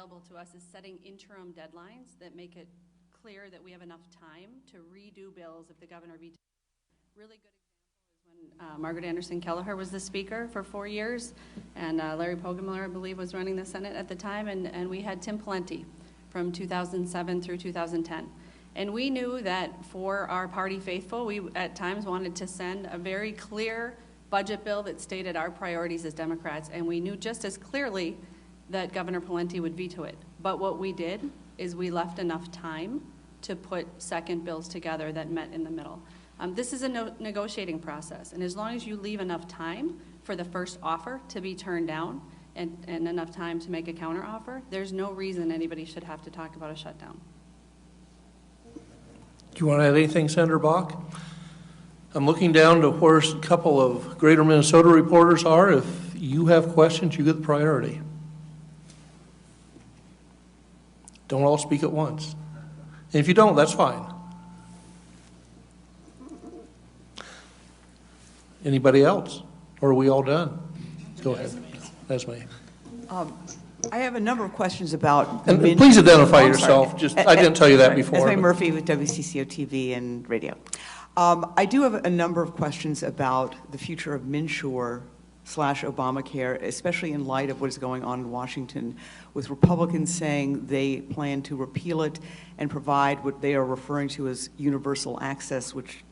available to us is setting interim deadlines that make it clear that we have enough time to redo bills if the governor vetoes. Really good example is when Margaret Anderson Kelleher was the speaker for 4 years, and Larry Pogemiller, I believe, was running the Senate at the time, and we had Tim Pawlenty from 2007 through 2010. And we knew that for our party faithful, we at times wanted to send a very clear budget bill that stated our priorities as Democrats, and we knew just as clearly that Governor Pawlenty would veto it. But what we did is we left enough time to put second bills together that met in the middle. This is a negotiating process, and as long as you leave enough time for the first offer to be turned down and enough time to make a counteroffer, there's no reason anybody should have to talk about a shutdown. Do you want to add anything, Senator Bakk? I'm looking down to where a couple of Greater Minnesota reporters are. If you have questions, you get the priority. Don't all speak at once. And if you don't, that's fine. Anybody else? Or are we all done? Go ahead. Esme. I have a number of questions about... And please identify yourself. I didn't tell you that before. Esme Murphy with WCCO TV and radio. I do have a number of questions about the future of MNsure/Obamacare, especially in light of what is going on in Washington, with Republicans saying they plan to repeal it and provide what they are referring to as universal access, which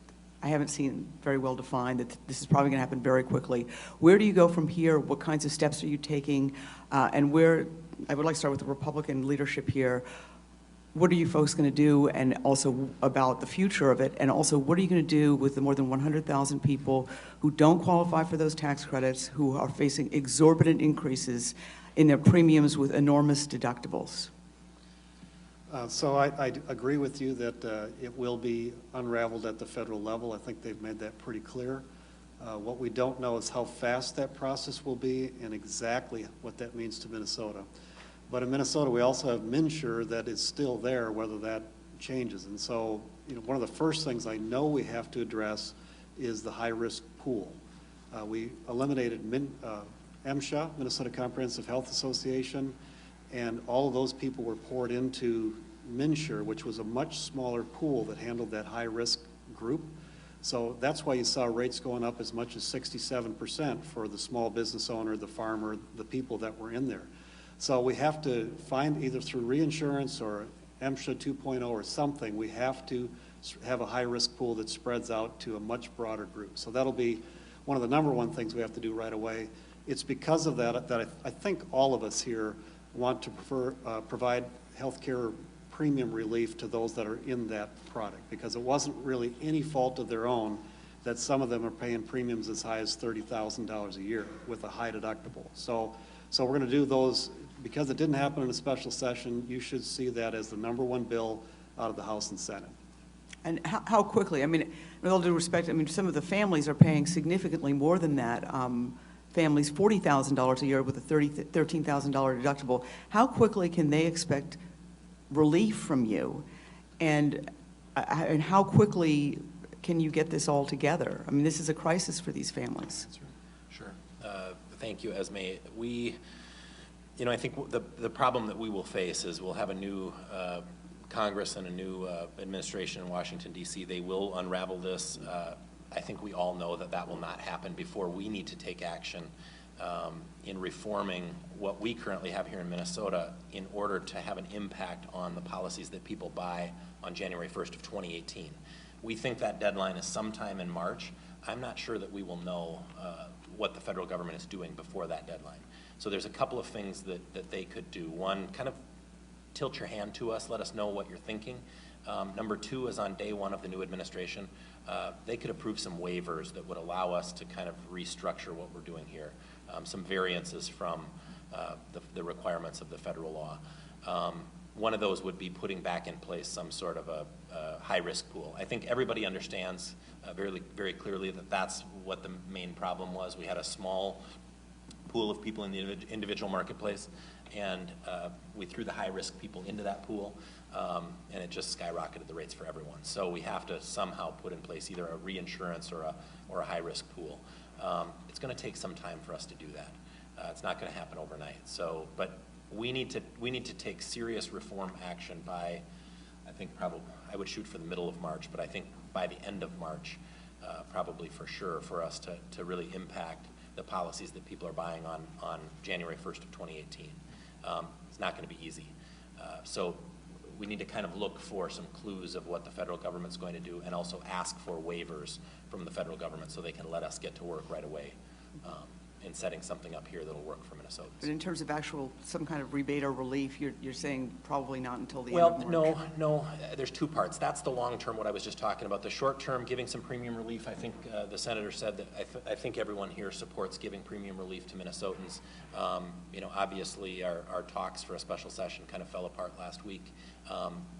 I haven't seen very well defined, that this is probably going to happen very quickly. Where do you go from here? What kinds of steps are you taking? And where, I would like to start with the Republican leadership here. What are you folks going to do, and also about the future of it? And also, what are you going to do with the more than 100,000 people who don't qualify for those tax credits, who are facing exorbitant increases in their premiums with enormous deductibles? So I agree with you that it will be unraveled at the federal level. I think they've made that pretty clear. What we don't know is how fast that process will be and exactly what that means to Minnesota. But in Minnesota, we also have MNsure that is still there, whether that changes. And so, one of the first things I know we have to address is the high-risk pool. We eliminated MSHA, Minnesota Comprehensive Health Association, and all of those people were poured into MNsure, which was a much smaller pool that handled that high-risk group. So that's why you saw rates going up as much as 67% for the small business owner, the farmer, the people that were in there. So we have to find, either through reinsurance or MSHA 2.0 or something, we have to have a high-risk pool that spreads out to a much broader group. So that'll be one of the number one things we have to do right away. It's because of that that I think all of us here want to provide health care premium relief to those that are in that product, because it wasn't really any fault of their own that some of them are paying premiums as high as $30,000 a year with a high deductible. So we're going to do those. Because it didn't happen in a special session, you should see that as the number one bill out of the House and Senate. And how quickly? I mean, with all due respect, I mean, some of the families are paying significantly more than that. Families $40,000 a year with a $13,000 deductible. How quickly can they expect relief from you? And how quickly can you get this all together? I mean, this is a crisis for these families. Sure. Thank you, Esme. I think the problem that we will face is we'll have a new Congress and a new administration in Washington, D.C. They will unravel this. I think we all know that will not happen before we need to take action in reforming what we currently have here in Minnesota in order to have an impact on the policies that people buy on January 1st of 2018. We think that deadline is sometime in March. I'm not sure that we will know what the federal government is doing before that deadline. So there's a couple of things that they could do. One, kind of tilt your hand to us, let us know what you're thinking. Number two is on day one of the new administration, they could approve some waivers that would allow us to kind of restructure what we're doing here, some variances from the requirements of the federal law. One of those would be putting back in place some sort of a high-risk pool. I think everybody understands very, very clearly that that's what the main problem was. We had a small pool of people in the individual marketplace, and we threw the high-risk people into that pool, and it just skyrocketed the rates for everyone. So we have to somehow put in place either a reinsurance or a high-risk pool. It's going to take some time for us to do that. It's not going to happen overnight. So, but We need to take serious reform action by, I think probably, I would shoot for the middle of March, but I think by the end of March, probably for sure, for us to really impact the policies that people are buying on January 1st of 2018. It's not going to be easy. So we need to kind of look for some clues of what the federal government's going to do, and also ask for waivers from the federal government so they can let us get to work right away in setting something up here that'll work for Minnesotans. But in terms of actual, some kind of rebate or relief, you're saying probably not until the end of March? No, there's two parts. That's the long term, what I was just talking about. The short term, giving some premium relief, I think the senator said that I think everyone here supports giving premium relief to Minnesotans. You know, obviously our talks for a special session kind of fell apart last week.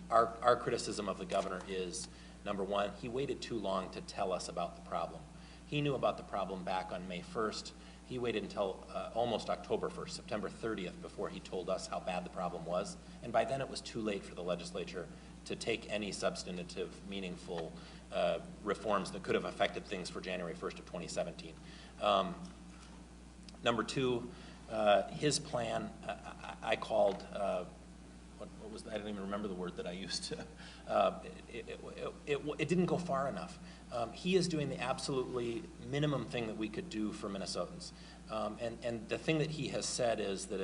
Our criticism of the governor is, number one, he waited too long to tell us about the problem. He knew about the problem back on May 1st. He waited until almost October 1st, September 30th, before he told us how bad the problem was. And by then it was too late for the legislature to take any substantive, meaningful reforms that could have affected things for January 1st of 2017. Number two, his plan, I called, what was that? I don't even remember the word that I used to. It didn't go far enough. He is doing the absolutely minimum thing that we could do for Minnesotans. And the thing that he has said is that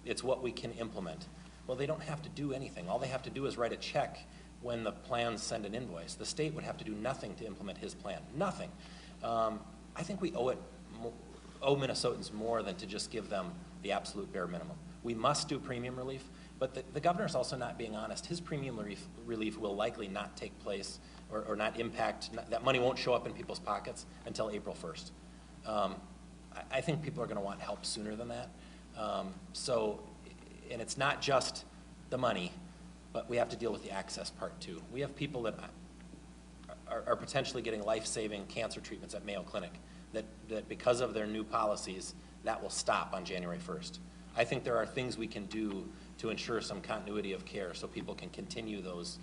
it's what we can implement. Well, they don't have to do anything. All they have to do is write a check when the plans send an invoice. The state would have to do nothing to implement his plan, nothing. I think we owe Minnesotans more than to just give them the absolute bare minimum. We must do premium relief, but the governor's also not being honest. His premium relief will likely not take place or not impact, that money won't show up in people's pockets until April 1st. I think people are going to want help sooner than that. And it's not just the money, but we have to deal with the access part too. We have people that are potentially getting life-saving cancer treatments at Mayo Clinic that because of their new policies, that will stop on January 1st. I think there are things we can do to ensure some continuity of care so people can continue those,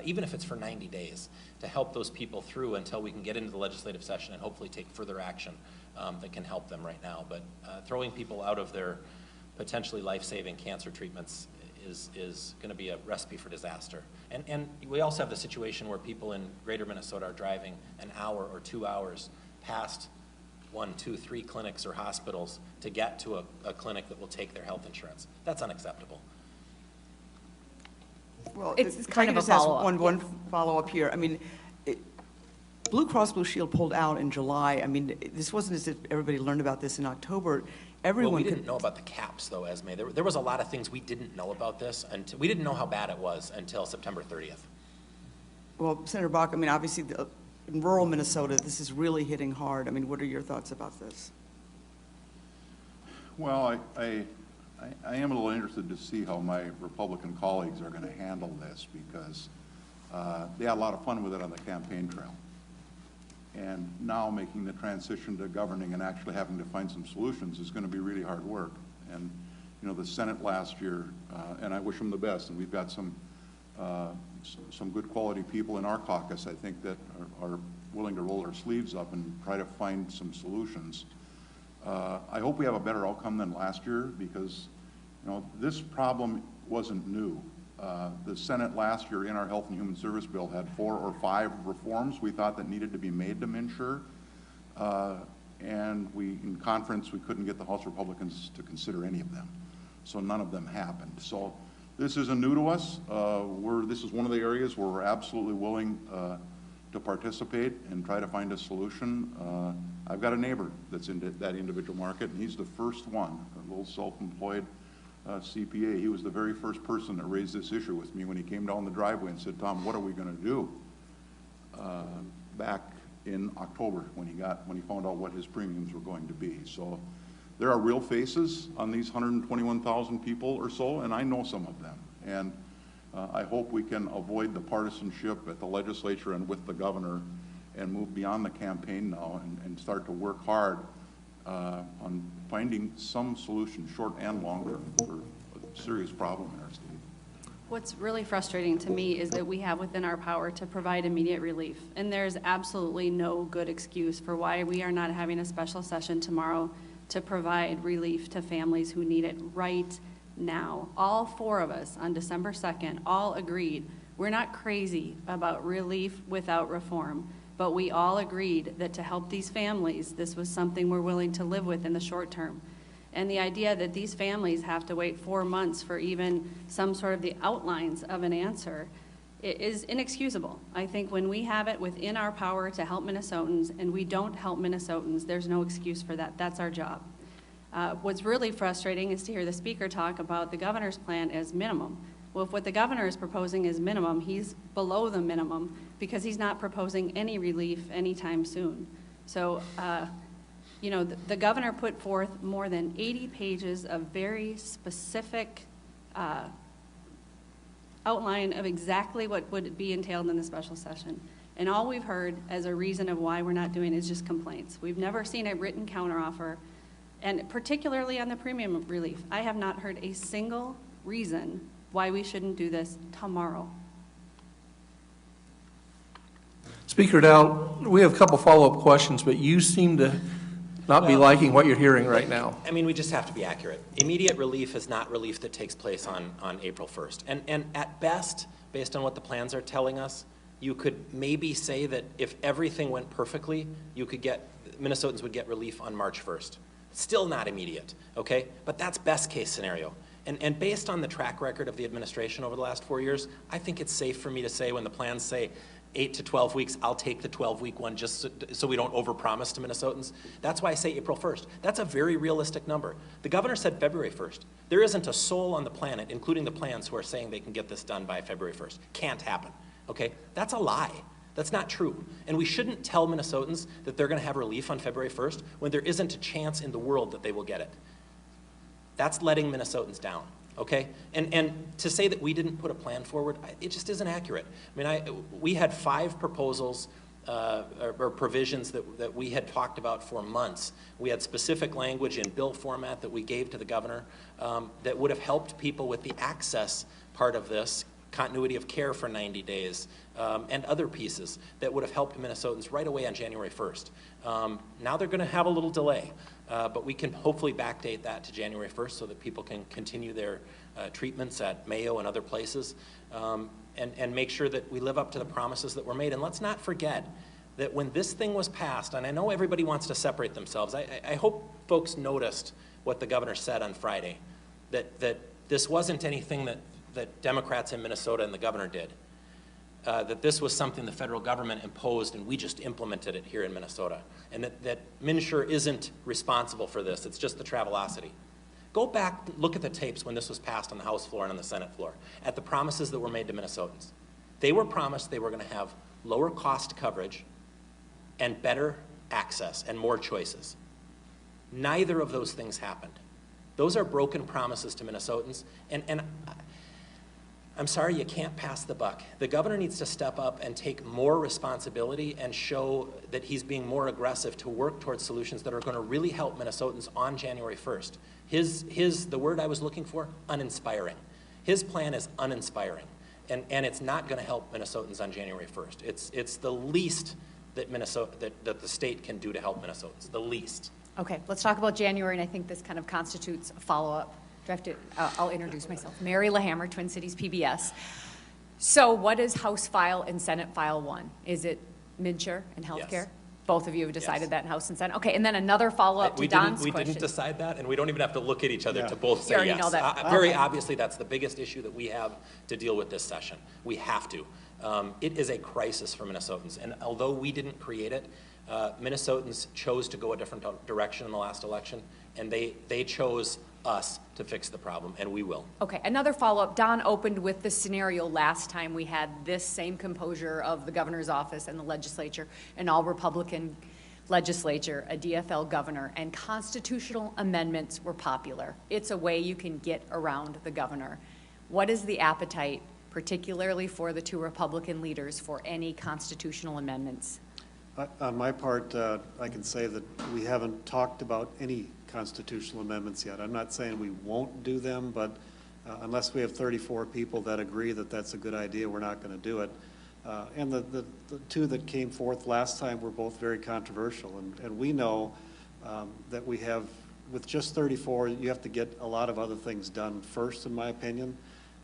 even if it's for 90 days, to help those people through until we can get into the legislative session and hopefully take further action that can help them right now. But throwing people out of their potentially life-saving cancer treatments is going to be a recipe for disaster. And we also have the situation where people in greater Minnesota are driving an hour or 2 hours past 1, 2, 3 clinics or hospitals to get to a clinic that will take their health insurance. That's unacceptable. Well, It's if kind I of could a just ask follow-up, one follow-up here. I mean, Blue Cross Blue Shield pulled out in July. I mean, this wasn't as if everybody learned about this in October. Everyone well, we didn't know about the caps, though, Esme. There was a lot of things we didn't know about this. We didn't know how bad it was until September 30th. Well, Senator Bakk, I mean, obviously, in rural Minnesota, this is really hitting hard. I mean, what are your thoughts about this? Well, I am a little interested to see how my Republican colleagues are going to handle this, because they had a lot of fun with it on the campaign trail. And now making the transition to governing and actually having to find some solutions is going to be really hard work. And, you know, the Senate last year, and I wish them the best, and we've got some good quality people in our caucus, I think, that are willing to roll their sleeves up and try to find some solutions. I hope we have a better outcome than last year, because, you know, this problem wasn't new. The Senate last year in our Health and Human Service bill had 4 or 5 reforms we thought that needed to be made to MNsure. And in conference, we couldn't get the House Republicans to consider any of them. So none of them happened. So this isn't new to us. This is one of the areas where we're absolutely willing to participate and try to find a solution. I've got a neighbor that's in that individual market, and he's the first one, a little self-employed CPA. He was the very first person that raised this issue with me when he came down the driveway and said, "Tom, what are we going to do?" Back in October when he found out what his premiums were going to be. So there are real faces on these 121,000 people or so, and I know some of them. And I hope we can avoid the partisanship at the legislature and with the governor and move beyond the campaign now and start to work hard on finding some solution, short and longer, for a serious problem in our state. What's really frustrating to me is that we have within our power to provide immediate relief, and there's absolutely no good excuse for why we are not having a special session tomorrow to provide relief to families who need it right now. All 4 of us on December 2nd all agreed we're not crazy about relief without reform, but we all agreed that to help these families, this was something we're willing to live with in the short term. And the idea that these families have to wait 4 months for even some sort of the outlines of an answer is inexcusable. I think when we have it within our power to help Minnesotans and we don't help Minnesotans, there's no excuse for that. That's our job. What's really frustrating is to hear the speaker talk about the governor's plan as minimum. Well, if what the governor is proposing is minimum, he's below the minimum because he's not proposing any relief anytime soon. So, you know, the governor put forth more than 80 pages of very specific outline of exactly what would be entailed in the special session. And all we've heard as a reason of why we're not doing it is just complaints. We've never seen a written counteroffer, and particularly on the premium relief. I have not heard a single reason why we shouldn't do this tomorrow. Speaker Daudt, we have a couple follow-up questions, but you seem to not be liking what you're hearing right now. I mean, we just have to be accurate. Immediate relief is not relief that takes place on April 1st. And at best, based on what the plans are telling us, you could maybe say that if everything went perfectly, you could get, Minnesotans would get relief on March 1st. Still not immediate, okay? But that's best case scenario. And based on the track record of the administration over the last 4 years, I think it's safe for me to say when the plans say 8 to 12 weeks, I'll take the 12-week one just so we don't overpromise to Minnesotans. That's why I say April 1st. That's a very realistic number. The governor said February 1st. There isn't a soul on the planet, including the plans, who are saying they can get this done by February 1st. Can't happen, okay? That's a lie. That's not true. And we shouldn't tell Minnesotans that they're gonna have relief on February 1st when there isn't a chance in the world that they will get it. That's letting Minnesotans down. Okay, and to say that we didn't put a plan forward, it just isn't accurate. I mean, we had 5 proposals or provisions that we had talked about for months. We had specific language in bill format that we gave to the governor that would have helped people with the access part of this, continuity of care for 90 days, and other pieces that would have helped Minnesotans right away on January 1st. Now they're going to have a little delay, but we can hopefully backdate that to January 1st so that people can continue their treatments at Mayo and other places, and make sure that we live up to the promises that were made. And let's not forget that when this thing was passed, and I know everybody wants to separate themselves, I hope folks noticed what the governor said on Friday, that this wasn't anything that Democrats in Minnesota and the governor did. That this was something the federal government imposed and we just implemented it here in Minnesota. And that MNsure isn't responsible for this, it's just the Travelocity. Go back, look at the tapes when this was passed on the House floor and on the Senate floor, at the promises that were made to Minnesotans. They were promised they were gonna have lower cost coverage and better access and more choices. Neither of those things happened. Those are broken promises to Minnesotans, and I'm sorry, you can't pass the buck. The governor needs to step up and take more responsibility and show that he's being more aggressive to work towards solutions that are going to really help Minnesotans on January 1st. The word I was looking for, uninspiring. His plan is uninspiring, and it's not going to help Minnesotans on January 1st. It's the least that that the state can do to help Minnesotans, the least. Okay, let's talk about January, and I think this kind of constitutes a follow-up. I'll introduce myself. Mary LaHammer, Twin Cities PBS. So what is House File and Senate File 1? Is it MNsure and healthcare? Yes. Both of you have decided Yes. that in House and Senate? Okay, and then another follow-up to Don's question. We didn't decide that, and we don't even have to look at each other to both say You already yes. know that. Very Okay. obviously, that's the biggest issue that we have to deal with this session. We have to. It is a crisis for Minnesotans, and although we didn't create it, Minnesotans chose to go a different direction in the last election, and they chose us to fix the problem, and we will. Okay, another follow-up. Don opened with the scenario last time we had this same composure of the governor's office and the legislature, an all-Republican legislature, a DFL governor, and constitutional amendments were popular. It's a way you can get around the governor. What is the appetite, particularly for the 2 Republican leaders, for any constitutional amendments? On my part, I can say that we haven't talked about any constitutional amendments yet. I'm not saying we won't do them, but unless we have 34 people that agree that that's a good idea, we're not going to do it. And the 2 that came forth last time were both very controversial, and we know that we have with just 34, you have to get a lot of other things done first, in my opinion.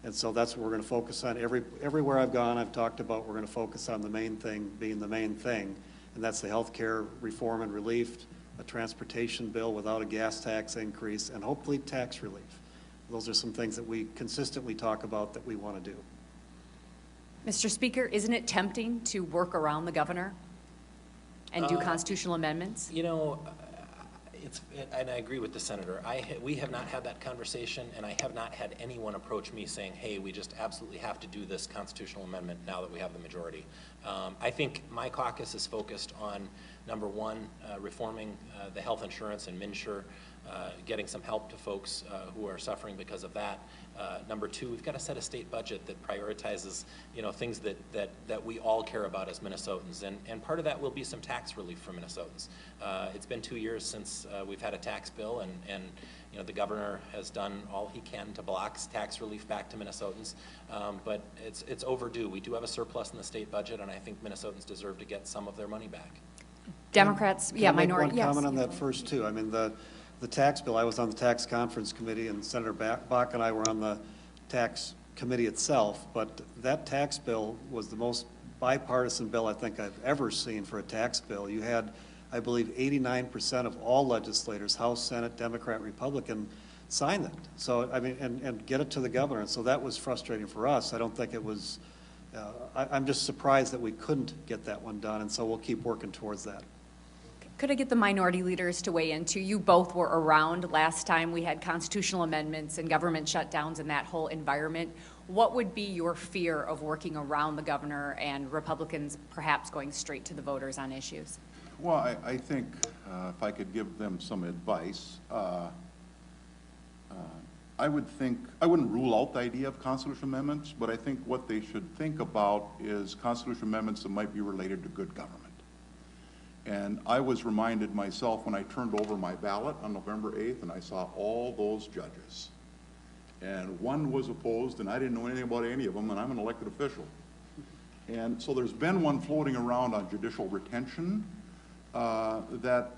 And so that's what we're going to focus on. Everywhere I've gone, I've talked about we're going to focus on the main thing being the main thing, and that's the health care reform and relief, a transportation bill without a gas tax increase, and hopefully tax relief. Those are some things that we consistently talk about that we want to do. Mr. Speaker, isn't it tempting to work around the governor and do constitutional amendments? You know, and I agree with the senator. We have not had that conversation, and I have not had anyone approach me saying, hey, we just absolutely have to do this constitutional amendment now that we have the majority. I think my caucus is focused on, number one, reforming the health insurance and MNsure, getting some help to folks who are suffering because of that. Number two, we've got to set a state budget that prioritizes, you know, things that we all care about as Minnesotans, and part of that will be some tax relief for Minnesotans. It's been 2 years since we've had a tax bill, and you know, the governor has done all he can to block tax relief back to Minnesotans, but it's overdue. We do have a surplus in the state budget, and I think Minnesotans deserve to get some of their money back. Democrats, yeah, minority, Can I make one comment on that first, too? I mean, the tax bill, I was on the tax conference committee, and Senator Bakk and I were on the tax committee itself, but that tax bill was the most bipartisan bill I think I've ever seen for a tax bill. You had, I believe, 89% of all legislators, House, Senate, Democrat, Republican, sign it. So, I mean, and get it to the governor. And so that was frustrating for us. I don't think it was, I'm just surprised that we couldn't get that one done, and so we'll keep working towards that. Could I get the minority leaders to weigh in too? You both were around last time we had constitutional amendments and government shutdowns and that whole environment. What would be your fear of working around the governor and Republicans perhaps going straight to the voters on issues? Well, I think if I could give them some advice, I wouldn't rule out the idea of constitutional amendments, but I think what they should think about is constitutional amendments that might be related to good government. And I was reminded myself when I turned over my ballot on November 8th and I saw all those judges. And one was opposed, and I didn't know anything about any of them, and I'm an elected official. And so there's been one floating around on judicial retention that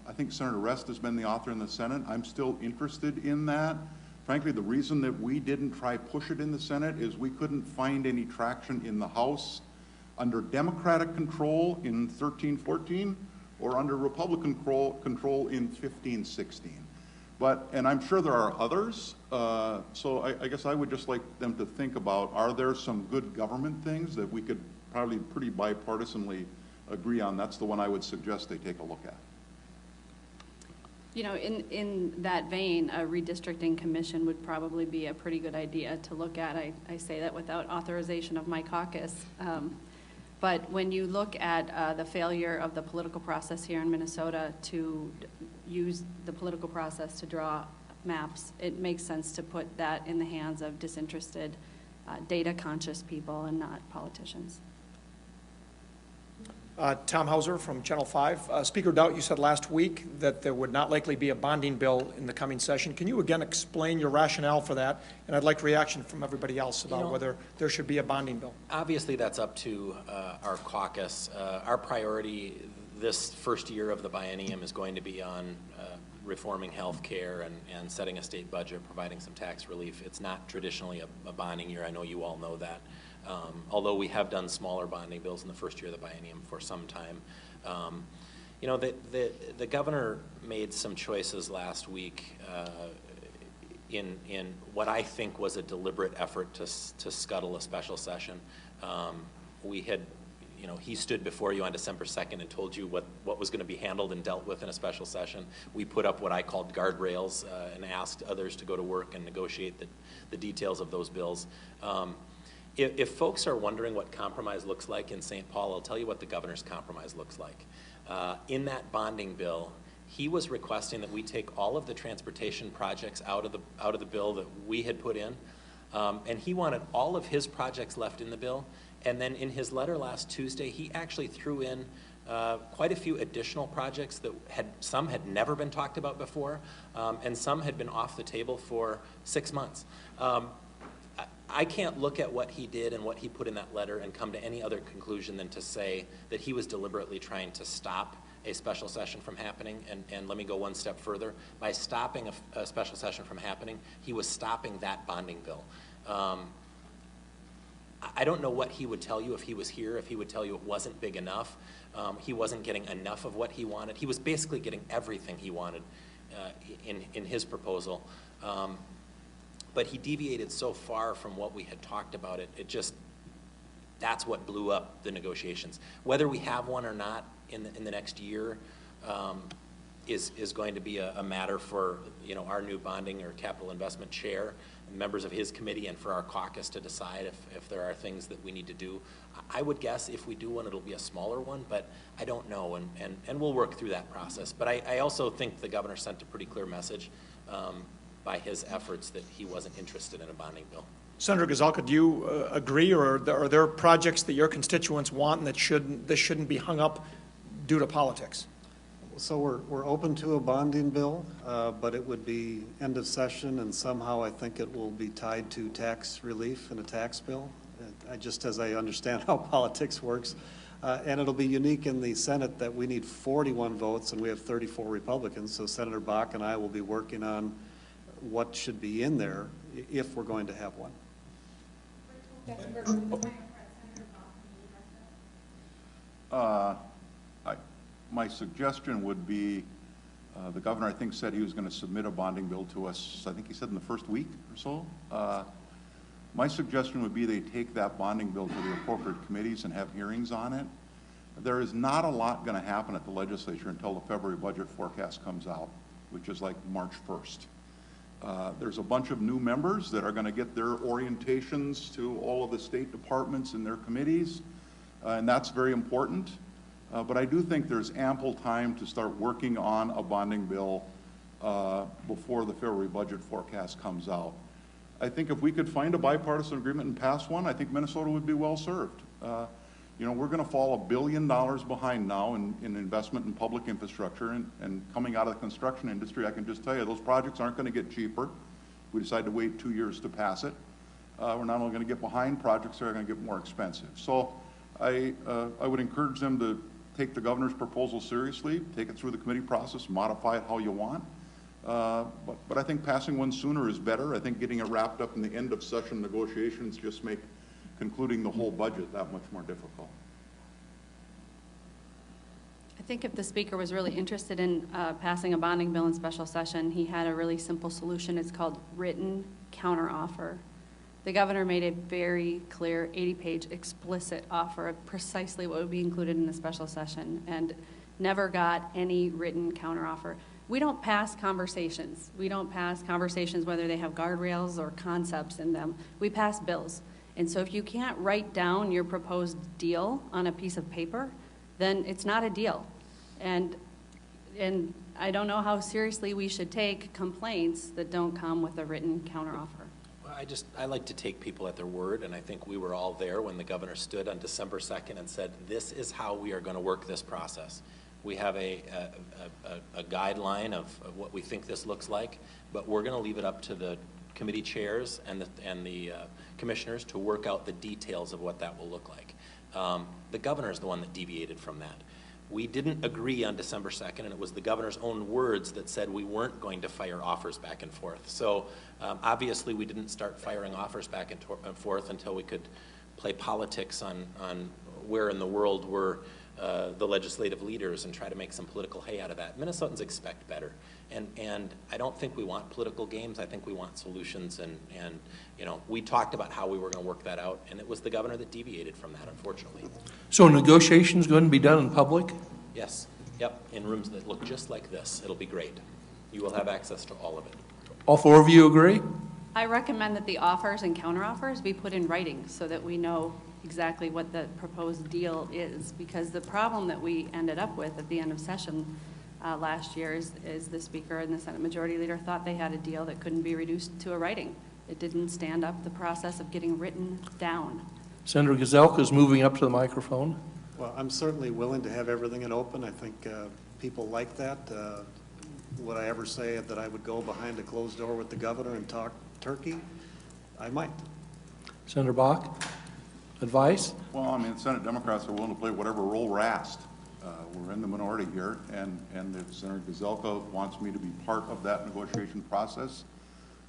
I think Senator Rest has been the author in the Senate. I'm still interested in that. Frankly, the reason that we didn't try push it in the Senate is we couldn't find any traction in the House under Democratic control in 13-14 or under Republican control in 15-16. And I'm sure there are others, so I guess I would just like them to think about, are there some good government things that we could probably pretty bipartisanly agree on? That's the one I would suggest they take a look at. You know, in that vein, a redistricting commission would probably be a pretty good idea to look at. I say that without authorization of my caucus. But when you look at the failure of the political process here in Minnesota to use the political process to draw maps, it makes sense to put that in the hands of disinterested, data-conscious people and not politicians. Tom Hauser from Channel 5. Speaker Daudt, you said last week that there would not likely be a bonding bill in the coming session. Can you again explain your rationale for that? And I'd like reaction from everybody else about whether there should be a bonding bill. Obviously, that's up to our caucus. Our priority this first year of the biennium is going to be on reforming health care and setting a state budget, providing some tax relief. It's not traditionally a bonding year. I know you all know that. Although we have done smaller bonding bills in the first year of the biennium for some time. You know, the governor made some choices last week in what I think was a deliberate effort to scuttle a special session. We had, you know, he stood before you on December 2nd and told you what was going to be handled and dealt with in a special session. We put up what I called guardrails and asked others to go to work and negotiate the details of those bills. If folks are wondering what compromise looks like in St. Paul, I'll tell you what the governor's compromise looks like. In that bonding bill, he was requesting that we take all of the transportation projects out of the bill that we had put in, and he wanted all of his projects left in the bill. And then in his letter last Tuesday, he actually threw in quite a few additional projects that some had never been talked about before, and some had been off the table for 6 months. I can't look at what he did and what he put in that letter and come to any other conclusion than to say that he was deliberately trying to stop a special session from happening, and let me go one step further. By stopping a special session from happening, he was stopping that bonding bill. I don't know what he would tell you if he was here, if he would tell you it wasn't big enough. He wasn't getting enough of what he wanted. He was basically getting everything he wanted in his proposal. But he deviated so far from what we had talked about, that's what blew up the negotiations. Whether we have one or not in the next year is going to be a matter for our new bonding or capital investment chair, members of his committee, and for our caucus to decide if there are things that we need to do. I would guess if we do one, it'll be a smaller one, but I don't know, and we'll work through that process. But I also think the governor sent a pretty clear message by his efforts that he wasn't interested in a bonding bill. Senator Gazelka, do you agree, or are there projects that your constituents want and that shouldn't be hung up due to politics? So we're open to a bonding bill, but it would be end of session, and somehow I think it will be tied to tax relief in a tax bill, just as I understand how politics works. And it'll be unique in the Senate that we need 41 votes and we have 34 Republicans, so Senator Bakk and I will be working on what should be in there if we're going to have one. My suggestion would be, the governor, I think, said he was going to submit a bonding bill to us, I think he said in the first week or so. My suggestion would be they take that bonding bill to the appropriate committees and have hearings on it. There is not a lot going to happen at the legislature until the February budget forecast comes out, which is like March 1st. There's a bunch of new members that are going to get their orientations to all of the state departments and their committees, and that's very important. But I do think there's ample time to start working on a bonding bill before the February budget forecast comes out. I think if we could find a bipartisan agreement and pass one, I think Minnesota would be well served. We're going to fall $1 billion behind now in investment in public infrastructure, and coming out of the construction industry, I can just tell you those projects aren't going to get cheaper. We decide to wait 2 years to pass it. We're not only going to get behind, projects are going to get more expensive. So I would encourage them to take the governor's proposal seriously, take it through the committee process, modify it how you want. But I think passing one sooner is better. I think getting it wrapped up in the end of session negotiations just make concluding the whole budget that much more difficult. I think if the speaker was really interested in passing a bonding bill in special session, he had a really simple solution. It's called written counteroffer. The governor made a very clear 80-page explicit offer of precisely what would be included in the special session and never got any written counteroffer. We don't pass conversations. We don't pass conversations whether they have guardrails or concepts in them. We pass bills. And so if you can't write down your proposed deal on a piece of paper, then it's not a deal. And I don't know how seriously we should take complaints that don't come with a written counteroffer. I like to take people at their word, and I think we were all there when the governor stood on December 2nd and said, this is how we are going to work this process. We have a guideline of what we think this looks like, but we're going to leave it up to the committee chairs and the commissioners to work out the details of what that will look like. The governor is the one that deviated from that. We didn't agree on December 2nd, and it was the governor's own words that said we weren't going to fire offers back and forth. So obviously we didn't start firing offers back and forth until we could play politics on where in the world were the legislative leaders and try to make some political hay out of that. Minnesotans expect better. And I don't think we want political games. I think we want solutions. And we talked about how we were going to work that out, and it was the governor that deviated from that, unfortunately. So negotiations going to be done in public? Yes. Yep. In rooms that look just like this. It'll be great. You will have access to all of it. All four of you agree? I recommend that the offers and counteroffers be put in writing so that we know exactly what the proposed deal is, because the problem that we ended up with at the end of session last year is the Speaker and the Senate Majority Leader thought they had a deal that couldn't be reduced to a writing. It didn't stand up the process of getting written down. Senator Gazelka is moving up to the microphone. Well, I'm certainly willing to have everything in open. I think people like that. Would I ever say that I would go behind a closed door with the governor and talk turkey? I might. Senator Bakk, advice? Well, I mean, Senate Democrats are willing to play whatever role we're asked. We're in the minority here, and if Senator Gazelka wants me to be part of that negotiation process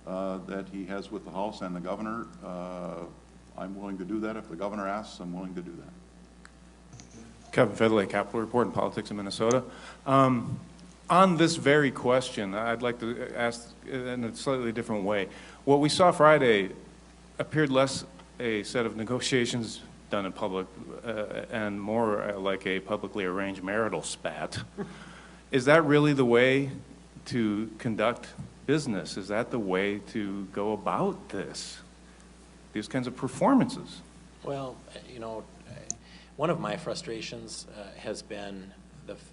that he has with the House and the governor, I'm willing to do that. If the governor asks, I'm willing to do that. Kevin Fedley, Capital Report and Politics in Minnesota. On this very question, I'd like to ask in a slightly different way. What we saw Friday appeared less a set of negotiations done in public and more like a publicly arranged marital spat. Is that really the way to conduct business? Is that the way to go about this? These kinds of performances? Well, you know, one of my frustrations has been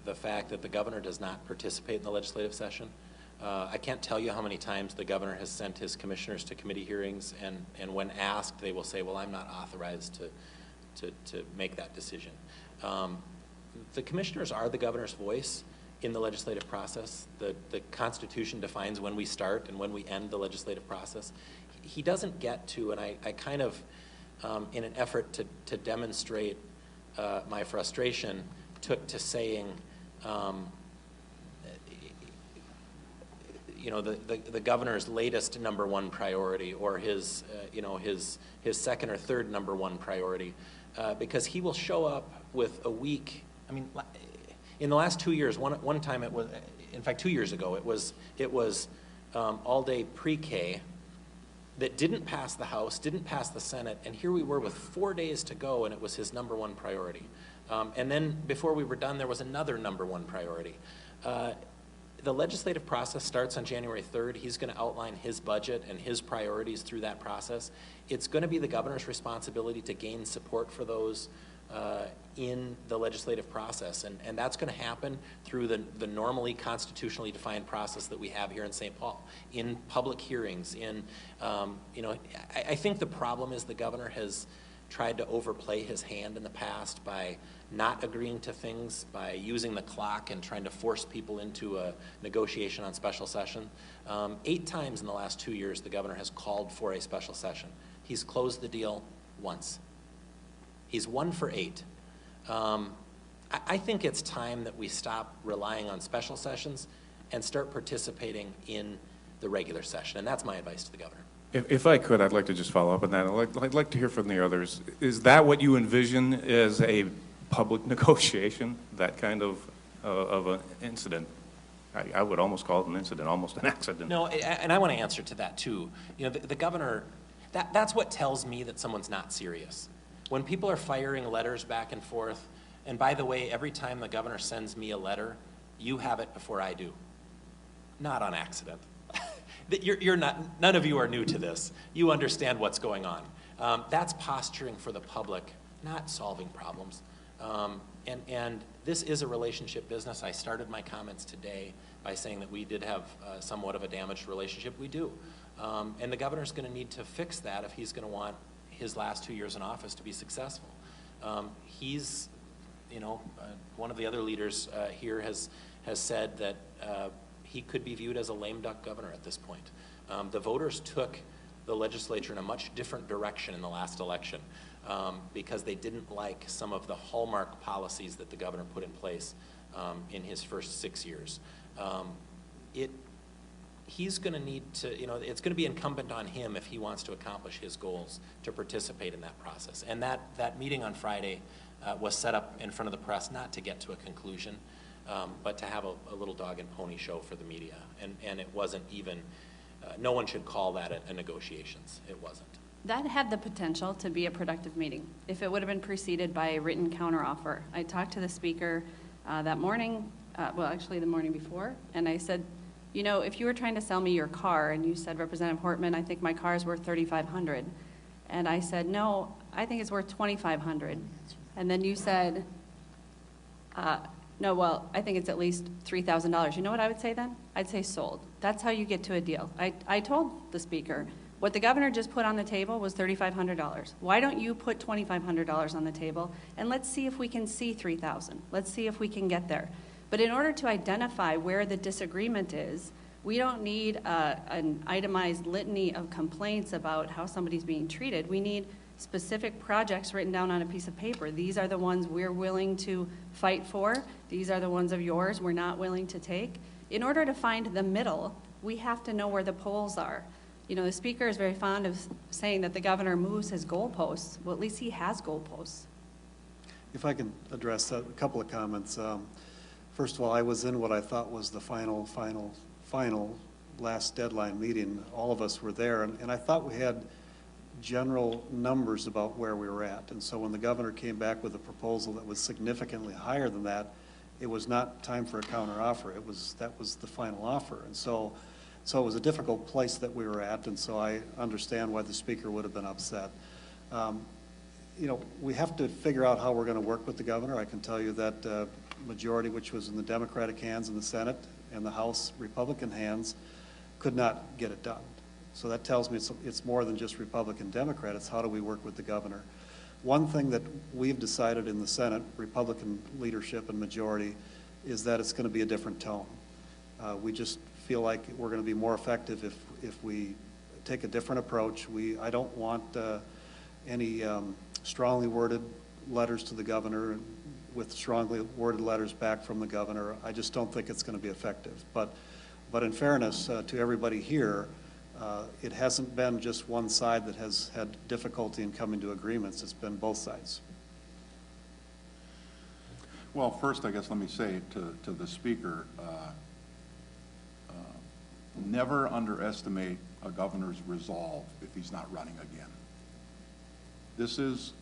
the fact that the governor does not participate in the legislative session. I can't tell you how many times the governor has sent his commissioners to committee hearings, and when asked, they will say, well, I'm not authorized to make that decision. The commissioners are the governor's voice in the legislative process. The Constitution defines when we start and when we end the legislative process. He doesn't get to, and I kind of, in an effort to demonstrate my frustration, took to saying, you know, the governor's latest #1 priority, or his, you know, his second or third #1 priority, because he will show up with a week. I mean, in the last 2 years, one time it was, in fact, 2 years ago, it was all-day pre-K that didn't pass the House, didn't pass the Senate, and here we were with 4 days to go, and it was his #1 priority. And then before we were done, there was another #1 priority. The legislative process starts on January 3rd. He's going to outline his budget and his priorities through that process. It's going to be the governor's responsibility to gain support for those in the legislative process, and that's going to happen through the normally constitutionally defined process that we have here in St. Paul, in public hearings. In you know, I think the problem is the governor has tried to overplay his hand in the past by not agreeing to things, by using the clock and trying to force people into a negotiation on special session. 8 times in the last 2 years, the governor has called for a special session. He's closed the deal once. He's 1 for 8. I think it's time that we stop relying on special sessions and start participating in the regular session, and that's my advice to the governor. If I could, I'd like to just follow up on that. I'd like to hear from the others. Is that what you envision as a public negotiation, that kind of an incident? I would almost call it an incident, almost an accident. No, and I want to answer to that too. You know, the governor, that's what tells me that someone's not serious. When people are firing letters back and forth, and by the way, every time the governor sends me a letter, you have it before I do. Not on accident. You're not, none of you are new to this. You understand what's going on. That's posturing for the public, not solving problems. And this is a relationship business. I started my comments today by saying that we did have somewhat of a damaged relationship. We do. And the governor's going to need to fix that if he's going to want his last 2 years in office to be successful. He's, you know, one of the other leaders here has said that he could be viewed as a lame duck governor at this point. The voters took the legislature in a much different direction in the last election because they didn't like some of the hallmark policies that the governor put in place in his first 6 years. He's going to need to, you know, it's going to be incumbent on him if he wants to accomplish his goals to participate in that process. And that meeting on Friday was set up in front of the press not to get to a conclusion, but to have a little dog and pony show for the media. And it wasn't even, no one should call that a negotiations. It wasn't. That had the potential to be a productive meeting if it would have been preceded by a written counteroffer. I talked to the speaker that morning, well, actually the morning before, and I said, you know, if you were trying to sell me your car and you said, Representative Hortman, I think my car is worth $3,500. And I said, no, I think it's worth $2,500. And then you said, no, well, I think it's at least $3,000. You know what I would say then? I'd say sold. That's how you get to a deal. I told the speaker, what the governor just put on the table was $3,500. Why don't you put $2,500 on the table, and let's see if we can see $3,000. Let's see if we can get there. But in order to identify where the disagreement is, We don't need an itemized litany of complaints about how somebody's being treated. We need specific projects written down on a piece of paper. These are the ones we're willing to fight for. These are the ones of yours we're not willing to take. In order to find the middle, we have to know where the poles are. You know, the speaker is very fond of saying that the governor moves his goalposts. Well, at least he has goalposts. If I can address a couple of comments. First of all, I was in what I thought was the final last deadline meeting. All of us were there, and I thought we had general numbers about where we were at. And so when the governor came back with a proposal that was significantly higher than that, it was not time for a counteroffer. That was the final offer. And so it was a difficult place that we were at, and so I understand why the speaker would have been upset. You know, we have to figure out how we're going to work with the governor. I can tell you that majority, which was in the Democratic hands in the Senate and the House Republican hands, could not get it done. So that tells me it's more than just Republican Democrat. It's how do we work with the governor. One thing that we've decided in the Senate, Republican leadership and majority, is that it's going to be a different tone. We just feel like we're going to be more effective if we take a different approach. I don't want any strongly worded letters to the governor with strongly worded letters back from the governor. I just don't think it's going to be effective. But in fairness to everybody here, it hasn't been just one side that has had difficulty in coming to agreements. It's been both sides. Well, first, I guess let me say to the speaker, never underestimate a governor's resolve if he's not running again. This is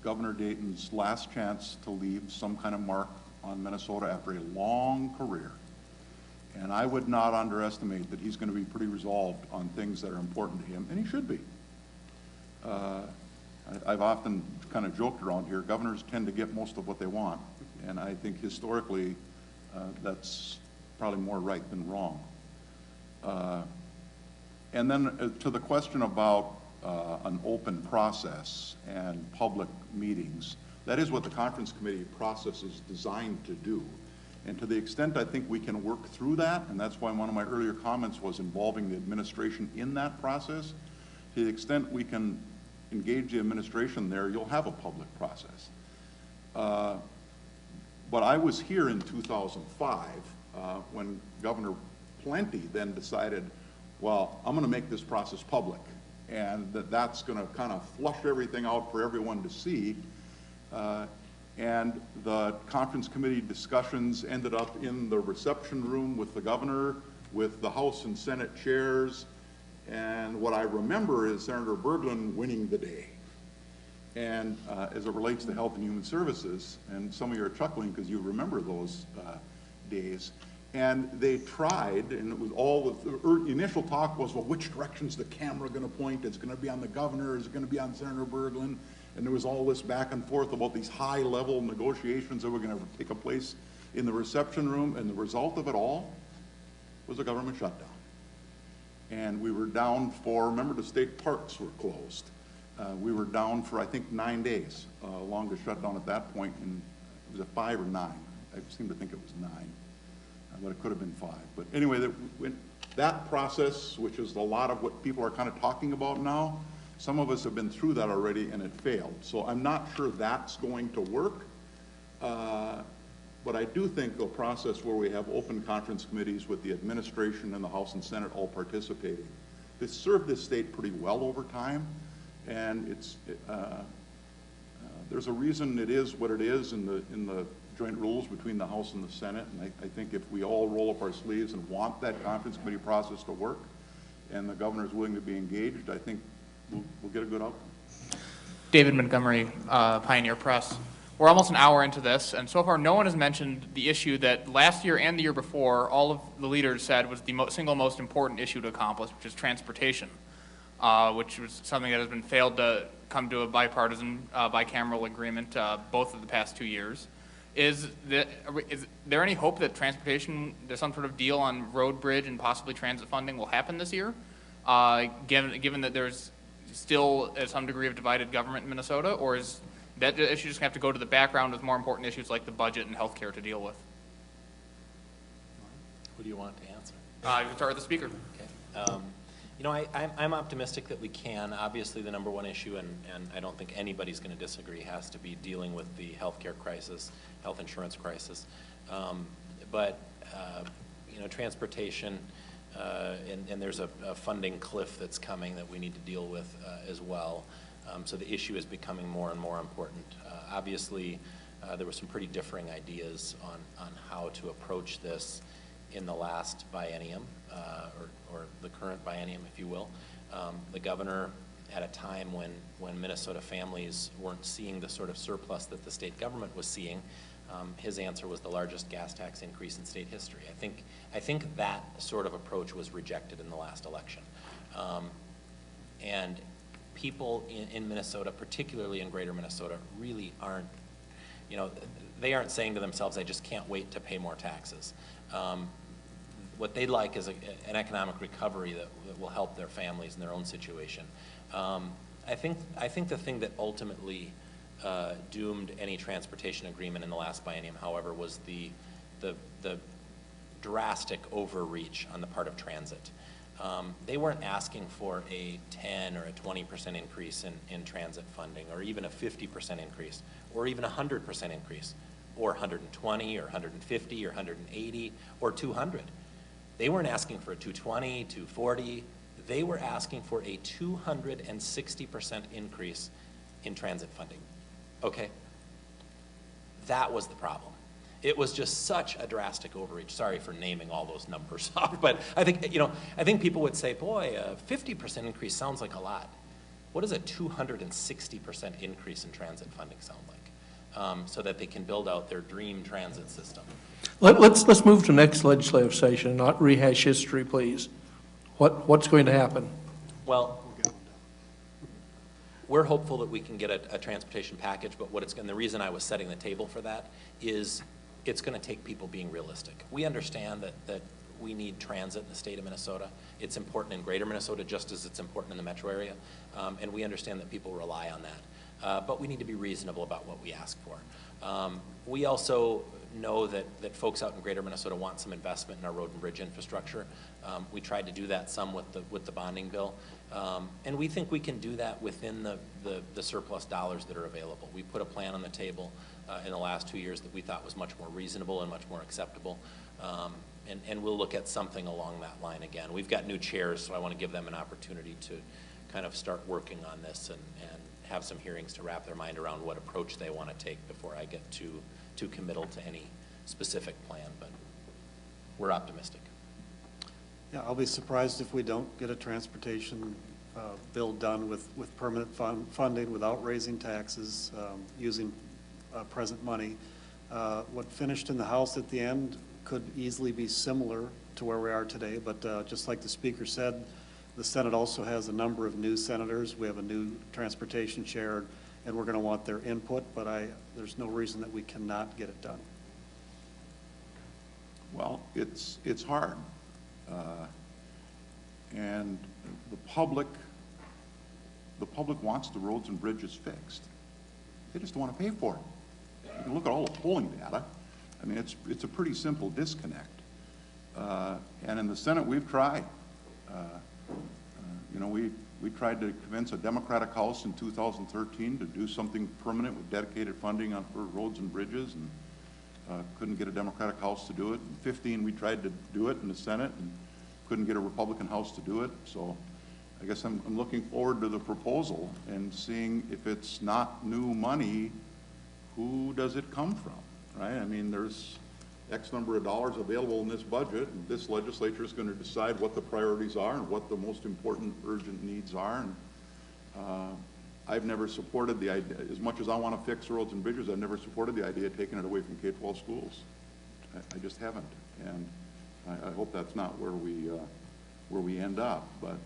Governor Dayton's last chance to leave some kind of mark on Minnesota after a long career. And I would not underestimate that he's going to be pretty resolved on things that are important to him, and he should be. I've often kind of joked around here, governors tend to get most of what they want, and I think historically that's probably more right than wrong. And then to the question about an open process and public meetings, that is what the conference committee process is designed to do. And to the extent I think we can work through that, and that's why one of my earlier comments was involving the administration in that process, to the extent we can engage the administration there, you'll have a public process. But I was here in 2005 when Governor Plenty then decided, well, I'm going to make this process public, and that's going to kind of flush everything out for everyone to see. And the conference committee discussions ended up in the reception room with the governor, with the House and Senate chairs, and what I remember is Senator Berglund winning the day. And as it relates to Health and Human Services, and some of you are chuckling because you remember those days, and they tried, and it was all the initial talk was, well, which direction's the camera going to point? It's going to be on the governor, is it going to be on Senator Berglund? And there was all this back and forth about these high-level negotiations that were going to take place in the reception room, and the result of it all was a government shutdown. And we were down for, remember, the state parks were closed. We were down for, I think, 9 days, longest shutdown at that point, and it was 5 or 9. I seem to think it was 9, but it could have been 5. But anyway, that process, which is a lot of what people are kind of talking about now, some of us have been through that already, and it failed. So I'm not sure that's going to work. But I do think a process where we have open conference committees with the administration and the House and Senate all participating, this served this state pretty well over time, and there's a reason it is what it is in the joint rules between the House and the Senate, and I think if we all roll up our sleeves and want that conference committee process to work, and the governor is willing to be engaged, I think we'll get a good outcome. David Montgomery, Pioneer Press. We're almost an hour into this, and so far no one has mentioned the issue that last year and the year before, all of the leaders said was the single most important issue to accomplish, which is transportation, which was something that has been failed to come to a bipartisan, bicameral agreement both of the past 2 years. Is there any hope that transportation, there's some sort of deal on road, bridge, and possibly transit funding will happen this year, given that there's still some degree of divided government in Minnesota, or is that issue just going to have to go to the background with more important issues like the budget and health care to deal with? Who do you want to answer? You can start with the speaker. Okay. You know, I'm optimistic that we can. Obviously, the number one issue, and I don't think anybody's going to disagree, has to be dealing with the healthcare crisis, health insurance crisis. But you know, transportation, and there's a funding cliff that's coming that we need to deal with as well. So the issue is becoming more and more important. Obviously, there were some pretty differing ideas on how to approach this in the last biennium, or the current biennium, if you will. The governor, at a time when Minnesota families weren't seeing the sort of surplus that the state government was seeing, his answer was the largest gas tax increase in state history. I think that sort of approach was rejected in the last election. And people in Minnesota, particularly in greater Minnesota, really aren't, you know, they aren't saying to themselves, I just can't wait to pay more taxes. What they'd like is an economic recovery that will help their families in their own situation. I think the thing that ultimately doomed any transportation agreement in the last biennium, however, was the drastic overreach on the part of transit. They weren't asking for a 10 or a 20% increase in transit funding, or even a 50% increase, or even a 100% increase, or 120, or 150, or 180, or 200. They weren't asking for a 220, 240. They were asking for a 260% increase in transit funding. Okay? That was the problem. It was just such a drastic overreach. Sorry for naming all those numbers off, but I think, you know, I think people would say, boy, a 50% increase sounds like a lot. What does a 260% increase in transit funding sound like? So that they can build out their dream transit system. Let's move to next legislative session, not rehash history, please. What's going to happen? Well, we're hopeful that we can get a transportation package, but the reason I was setting the table for that is it's going to take people being realistic. We understand that we need transit in the state of Minnesota. It's important in greater Minnesota just as it's important in the metro area, and we understand that people rely on that. But we need to be reasonable about what we ask for. We also know that folks out in greater Minnesota want some investment in our road and bridge infrastructure. We tried to do that some with the bonding bill. And we think we can do that within the surplus dollars that are available. We put a plan on the table in the last 2 years that we thought was much more reasonable and much more acceptable. And we'll look at something along that line again. We've got new chairs, so I want to give them an opportunity to kind of start working on this and have some hearings to wrap their mind around what approach they want to take before I get too committal to any specific plan, but we're optimistic. Yeah, I'll be surprised if we don't get a transportation bill done with permanent funding without raising taxes, using present money. What finished in the House at the end could easily be similar to where we are today, but just like the Speaker said, the Senate also has a number of new senators. We have a new transportation chair, and we're going to want their input, but there's no reason that we cannot get it done. Well, it's hard. And the public wants the roads and bridges fixed. They just don't want to pay for it. You can look at all the polling data. I mean, it's a pretty simple disconnect. And in the Senate, we've tried. You know, we tried to convince a Democratic House in 2013 to do something permanent with dedicated funding for roads and bridges, and couldn't get a Democratic House to do it. In 2015, we tried to do it in the Senate and couldn't get a Republican House to do it. So I guess I'm looking forward to the proposal and seeing if it's not new money, who does it come from, right? I mean, there's X number of dollars available in this budget, and this legislature is going to decide what the priorities are and what the most important urgent needs are. And I've never supported the idea, as much as I want to fix roads and bridges, I've never supported the idea of taking it away from K-12 schools. I just haven't, and I hope that's not where we end up. But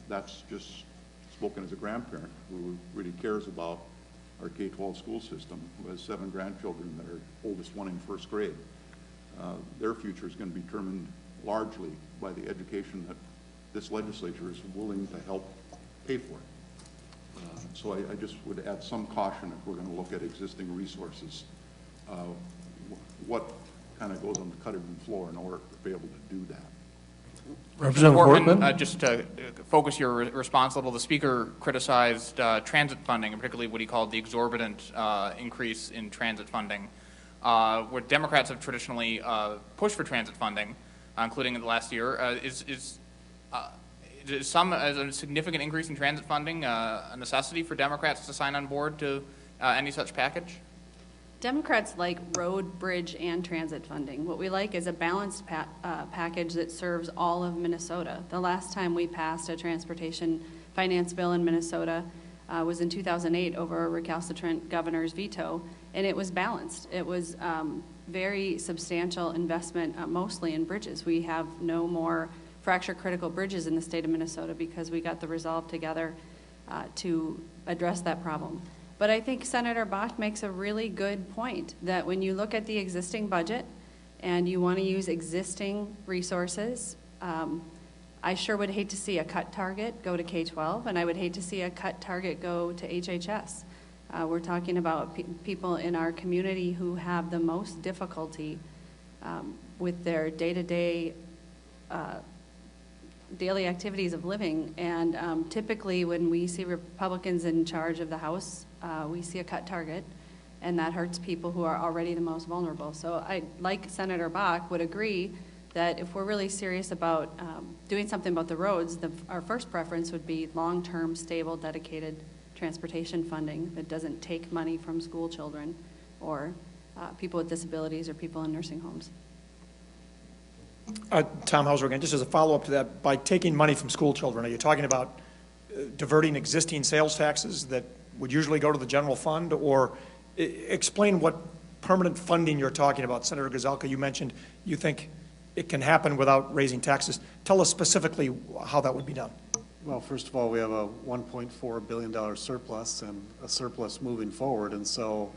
that's just spoken as a grandparent who really cares about our K-12 school system, who has 7 grandchildren that are oldest one in first grade. Their future is going to be determined largely by the education that this legislature is willing to help pay for. So I just would add some caution if we're going to look at existing resources, what kind of goes on the cutting room floor in order to be able to do that. Representative Hortman? Just to focus your response level, the Speaker criticized transit funding, and particularly what he called the exorbitant increase in transit funding, where Democrats have traditionally pushed for transit funding, including in the last year. Is a significant increase in transit funding a necessity for Democrats to sign on board to any such package? Democrats like road, bridge, and transit funding. What we like is a balanced package that serves all of Minnesota. The last time we passed a transportation finance bill in Minnesota was in 2008 over a recalcitrant governor's veto, and it was balanced. It was very substantial investment, mostly in bridges. We have no more fracture critical bridges in the state of Minnesota because we got the resolve together to address that problem. But I think Senator Bakk makes a really good point that when you look at the existing budget and you want to use existing resources, I sure would hate to see a cut target go to K-12, and I would hate to see a cut target go to HHS. We're talking about people in our community who have the most difficulty with their day-to-day daily activities of living, and typically when we see Republicans in charge of the House, we see a cut target, and that hurts people who are already the most vulnerable. So I, like Senator Bakk, would agree that if we're really serious about doing something about the roads, our first preference would be long-term, stable, dedicated transportation funding that doesn't take money from school children or people with disabilities or people in nursing homes. Tom Hauser again, just as a follow-up to that, by taking money from school children, are you talking about diverting existing sales taxes that would usually go to the general fund, or explain what permanent funding you're talking about? Senator Gazelka, you mentioned you think it can happen without raising taxes. Tell us specifically how that would be done. Well, first of all, we have a $1.4 billion surplus and a surplus moving forward, and so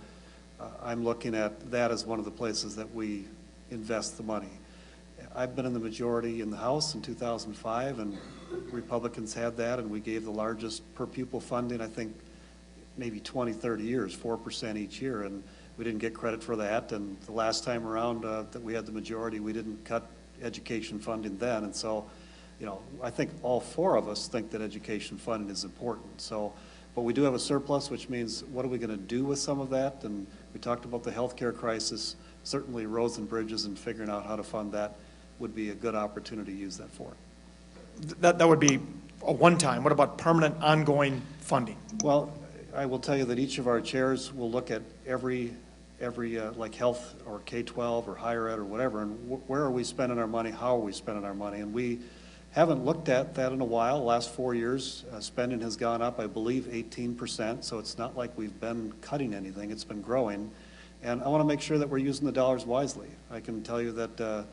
I'm looking at that as one of the places that we invest the money. I've been in the majority in the House in 2005, and Republicans had that, and we gave the largest per pupil funding, I think, maybe 20, 30 years, 4% each year, and we didn't get credit for that. And the last time around that we had the majority, we didn't cut education funding then. And so, you know, I think all four of us think that education funding is important. So, but we do have a surplus, which means what are we going to do with some of that? And we talked about the healthcare crisis. Certainly roads and bridges and figuring out how to fund that would be a good opportunity to use that for. That would be a one-time. What about permanent, ongoing funding? Well, I will tell you that each of our chairs will look at every like health or K-12 or higher ed or whatever, and where are we spending our money, how are we spending our money, and we haven't looked at that in a while. Last 4 years, spending has gone up, I believe, 18%, so it's not like we've been cutting anything, it's been growing, and I want to make sure that we're using the dollars wisely. I can tell you that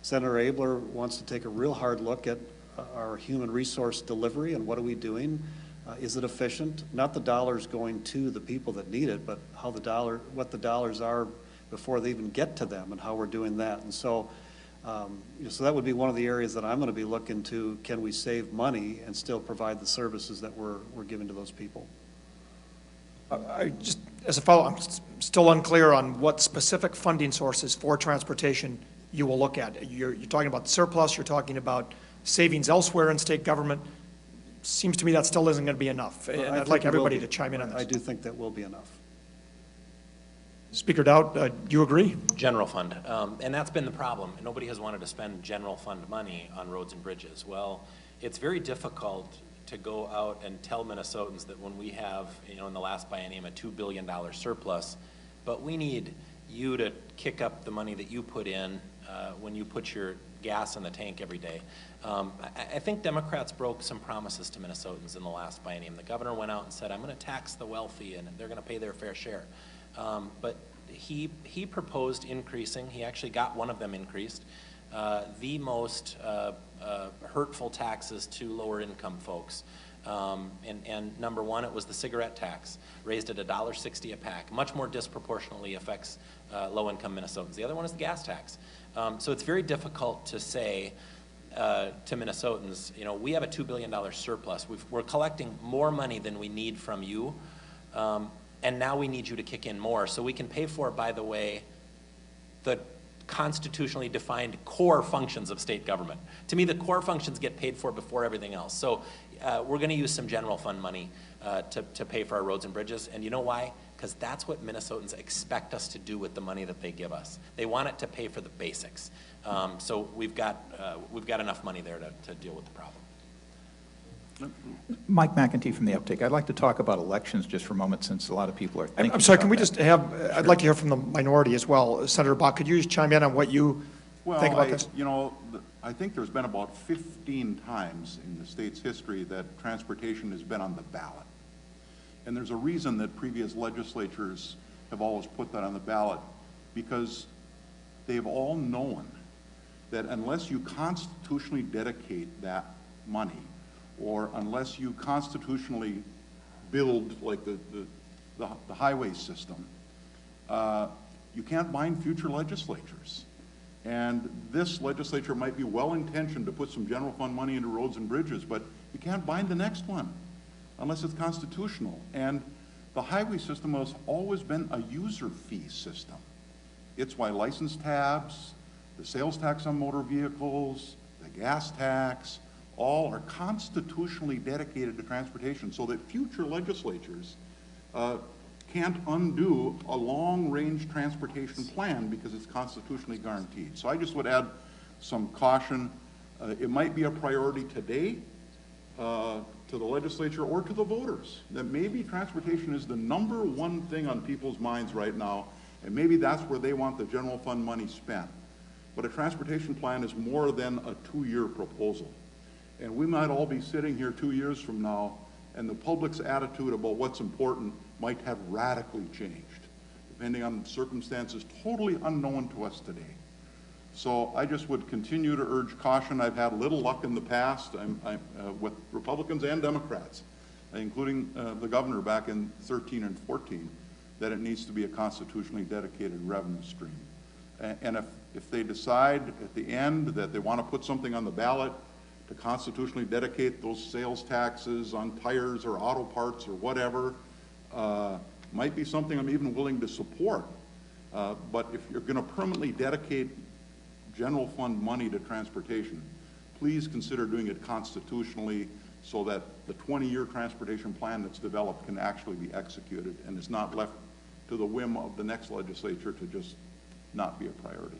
Senator Abler wants to take a real hard look at our human resource delivery and what are we doing. Is it efficient? Not the dollars going to the people that need it, but how what the dollars are before they even get to them and how we're doing that. And so, so that would be one of the areas that I'm going to be looking to. Can we save money and still provide the services that we're giving to those people? I just, as a follow-up, I'm still unclear on what specific funding sources for transportation you will look at. You're talking about surplus, you're talking about savings elsewhere in state government. Seems to me that still isn't going to be enough, and I'd like everybody to chime in on this. I do think that will be enough. Speaker Daudt, do you agree? General fund, and that's been the problem. Nobody has wanted to spend general fund money on roads and bridges. Well, it's very difficult to go out and tell Minnesotans that when we have, in the last biennium, a $2 billion surplus, but we need you to kick up the money that you put in when you put your gas in the tank every day. I think Democrats broke some promises to Minnesotans in the last biennium. The governor went out and said, I'm going to tax the wealthy and they're going to pay their fair share. But he proposed increasing, he actually got one of them increased, the most hurtful taxes to lower income folks. And number one, it was the cigarette tax, raised at $1.60 a pack, much more disproportionately affects low-income Minnesotans. The other one is the gas tax. So it's very difficult to say to Minnesotans, we have a $2 billion surplus. We're collecting more money than we need from you, and now we need you to kick in more so we can pay for, by the way, the constitutionally defined core functions of state government. To me, the core functions get paid for before everything else. So we're going to use some general fund money to pay for our roads and bridges. And you know why? Because that's what Minnesotans expect us to do with the money that they give us. They want it to pay for the basics. So we've got enough money there to deal with the problem. Mike McEntee from the Uptake. I'd like to talk about elections just for a moment, since a lot of people are thinking I'm sorry, can we about just have, I'd like to hear from the minority as well. Senator Bakk, could you just chime in on what you think about this? You know, I think there's been about 15 times in the state's history that transportation has been on the ballot. And there's a reason that previous legislatures have always put that on the ballot, because they've all known that unless you constitutionally dedicate that money, or unless you constitutionally build like the highway system, you can't bind future legislatures. And this legislature might be well-intentioned to put some general fund money into roads and bridges, but you can't bind the next one unless it's constitutional. And the highway system has always been a user fee system. It's why license tabs, the sales tax on motor vehicles, the gas tax, all are constitutionally dedicated to transportation, so that future legislatures can't undo a long-range transportation plan because it's constitutionally guaranteed. So I just would add some caution. It might be a priority today to the legislature or to the voters, that maybe transportation is the #1 thing on people's minds right now, and maybe that's where they want the general fund money spent. But a transportation plan is more than a 2-year proposal. And we might all be sitting here 2 years from now, and the public's attitude about what's important might have radically changed, depending on circumstances totally unknown to us today. So I just would continue to urge caution. I've had little luck in the past with Republicans and Democrats, including the governor back in 13 and 14, that it needs to be a constitutionally dedicated revenue stream. And if they decide at the end that they want to put something on the ballot to constitutionally dedicate those sales taxes on tires or auto parts or whatever, might be something I'm even willing to support. But if you're going to permanently dedicate general fund money to transportation, please consider doing it constitutionally so that the 20-year transportation plan that's developed can actually be executed and is not left to the whim of the next legislature to just not be a priority.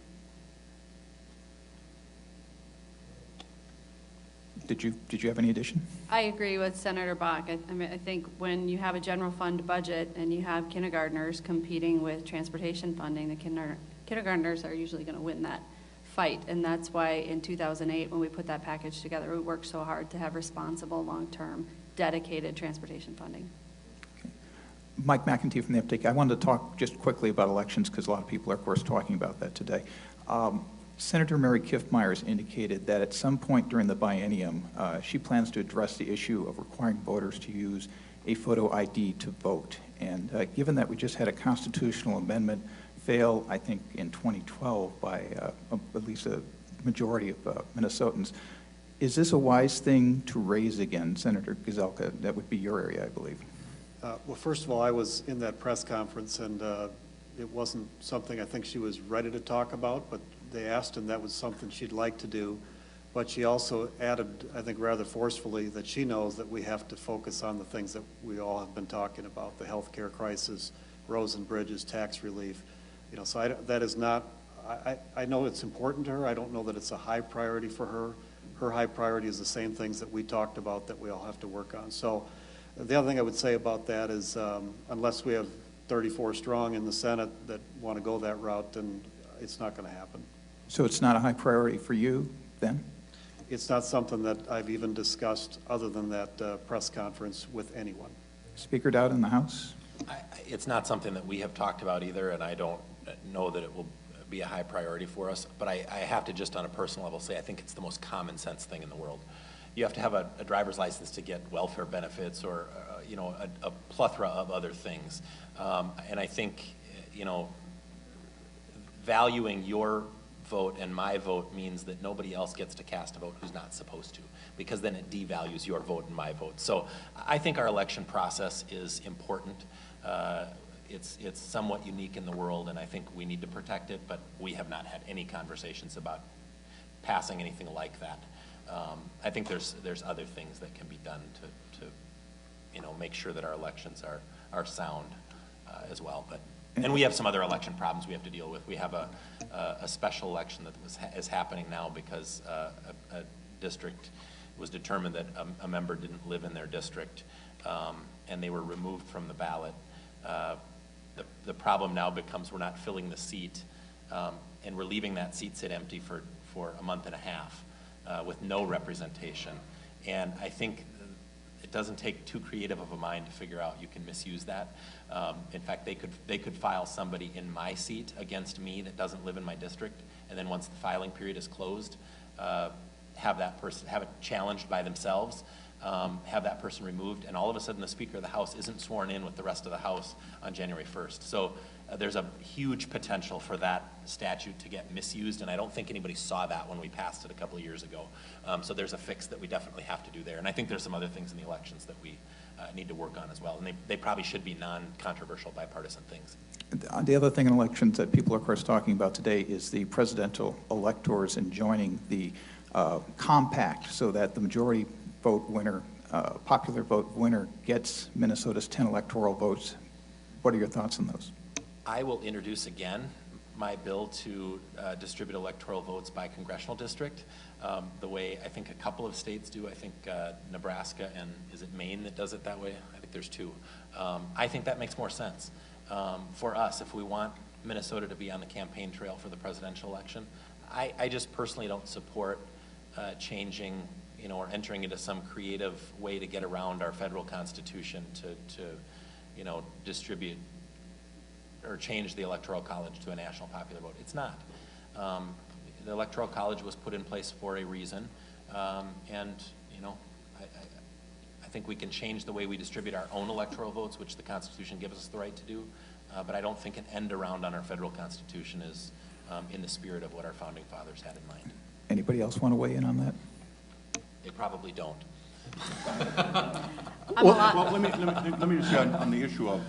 Did you have any addition? I agree with Senator Bakk. I mean, I think when you have a general fund budget and you have kindergartners competing with transportation funding, the kindergartners are usually going to win that fight. And that's why in 2008, when we put that package together, we worked so hard to have responsible, long-term, dedicated transportation funding. Okay. Mike McEntee from the Uptake. I wanted to talk just quickly about elections because a lot of people are, of course, talking about that today. Senator Mary Kiffmeyer has indicated that at some point during the biennium, she plans to address the issue of requiring voters to use a photo ID to vote. And given that we just had a constitutional amendment fail, I think, in 2012 by at least a majority of Minnesotans, is this a wise thing to raise again, Senator Gazelka? That would be your area, I believe. Well, first of all, I was in that press conference, and it wasn't something I think she was ready to talk about, but they asked, and that was something she'd like to do. But she also added, I think rather forcefully, that she knows that we have to focus on the things that we all have been talking about, the healthcare crisis, roads and bridges, tax relief. You know, so that is not, I know it's important to her. I don't know that it's a high priority for her. Her high priority is the same things that we talked about that we all have to work on. So the other thing I would say about that is unless we have 34 strong in the Senate that want to go that route, then it's not going to happen. So it's not a high priority for you, then? It's not something that I've even discussed other than that press conference with anyone. Speaker Daudt in the House? It's not something that we have talked about either, and I don't know that it will be a high priority for us. But I have to just on a personal level say I think it's the most common sense thing in the world. You have to have a driver's license to get welfare benefits or you know, a plethora of other things. And I think, you know, valuing your vote and my vote means that nobody else gets to cast a vote who's not supposed to, because then it devalues your vote and my vote. So I think our election process is important. it's somewhat unique in the world, and I think we need to protect it, but we have not had any conversations about passing anything like that. I think there's other things that can be done to make sure that our elections are sound as well. And we have some other election problems we have to deal with. We have a special election that is happening now because a district was determined that a member didn't live in their district, and they were removed from the ballot. The problem now becomes we're not filling the seat, and we're leaving that seat sit empty for a month and a half with no representation. And I think it doesn't take too creative of a mind to figure out you can misuse that. In fact, they could file somebody in my seat against me that doesn't live in my district, and then once the filing period is closed, have that person have it challenged by themselves, have that person removed, and all of a sudden the Speaker of the House isn't sworn in with the rest of the House on January 1st. So there's a huge potential for that statute to get misused, and I don't think anybody saw that when we passed it a couple of years ago. So there's a fix that we definitely have to do there, and I think there's some other things in the elections that we need to work on as well, and they probably should be non-controversial, bipartisan things. The other thing in elections that people are, of course, talking about today is the presidential electors and joining the compact so that the majority vote winner, popular vote winner, gets Minnesota's 10 electoral votes. What are your thoughts on those? I will introduce again my bill to distribute electoral votes by congressional district, the way I think a couple of states do. I think Nebraska and is it Maine that does it that way? I think there's two. I think that makes more sense for us if we want Minnesota to be on the campaign trail for the presidential election. I just personally don't support changing, or entering into some creative way to get around our federal constitution to distribute or change the Electoral College to a national popular vote. It's not. The Electoral College was put in place for a reason, and I think we can change the way we distribute our own electoral votes, which the Constitution gives us the right to do, but I don't think an end around on our federal Constitution is in the spirit of what our founding fathers had in mind. Anybody else want to weigh in on that? They probably don't. Well, let me just say on the issue of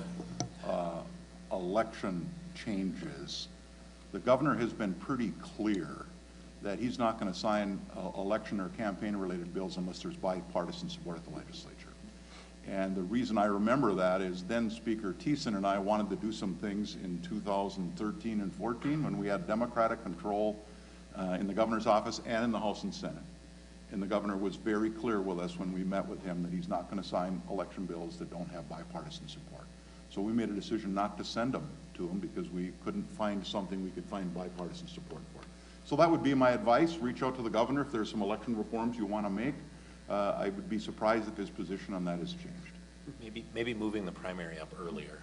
election changes, the governor has been pretty clear that he's not going to sign election or campaign-related bills unless there's bipartisan support at the legislature. And the reason I remember that is then Speaker Thiessen and I wanted to do some things in 2013 and 14 when we had Democratic control in the governor's office and in the House and Senate. And the governor was very clear with us when we met with him that he's not going to sign election bills that don't have bipartisan support. So we made a decision not to send them to him because we couldn't find something we could find bipartisan support for. So that would be my advice. Reach out to the governor if there's some election reforms you want to make. I would be surprised if his position on that has changed. Maybe moving the primary up earlier.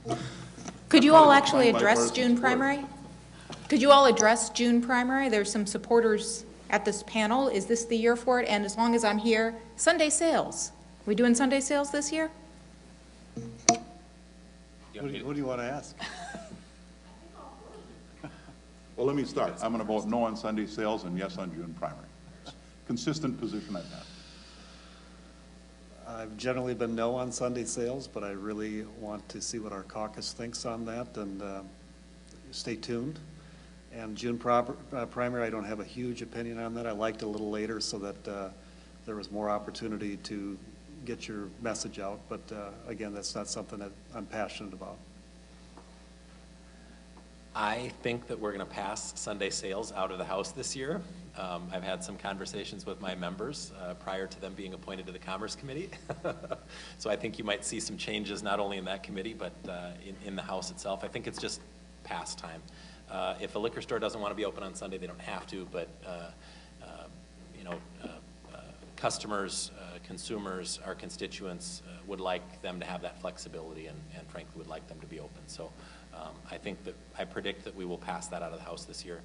Who knows? Could you all actually address June primary? Could you all address June primary? There's some supporters at this panel. Is this the year for it? And as long as I'm here, Sunday sales. We doing Sunday sales this year? What do you want to ask? Well, let me start. I'm going to vote no on Sunday sales and yes on June primary. Consistent position I've had. I've generally been no on Sunday sales, but I really want to see what our caucus thinks on that, and stay tuned. And June primary, I don't have a huge opinion on that. I liked it a little later so that there was more opportunity to get your message out, but again, that's not something that I'm passionate about. I think that we're going to pass Sunday sales out of the House this year. I've had some conversations with my members prior to them being appointed to the Commerce Committee. So I think you might see some changes not only in that committee, but in the House itself. I think it's just past time. If a liquor store doesn't want to be open on Sunday, they don't have to, but customers, consumers, our constituents would like them to have that flexibility and frankly would like them to be open. So I predict that we will pass that out of the House this year.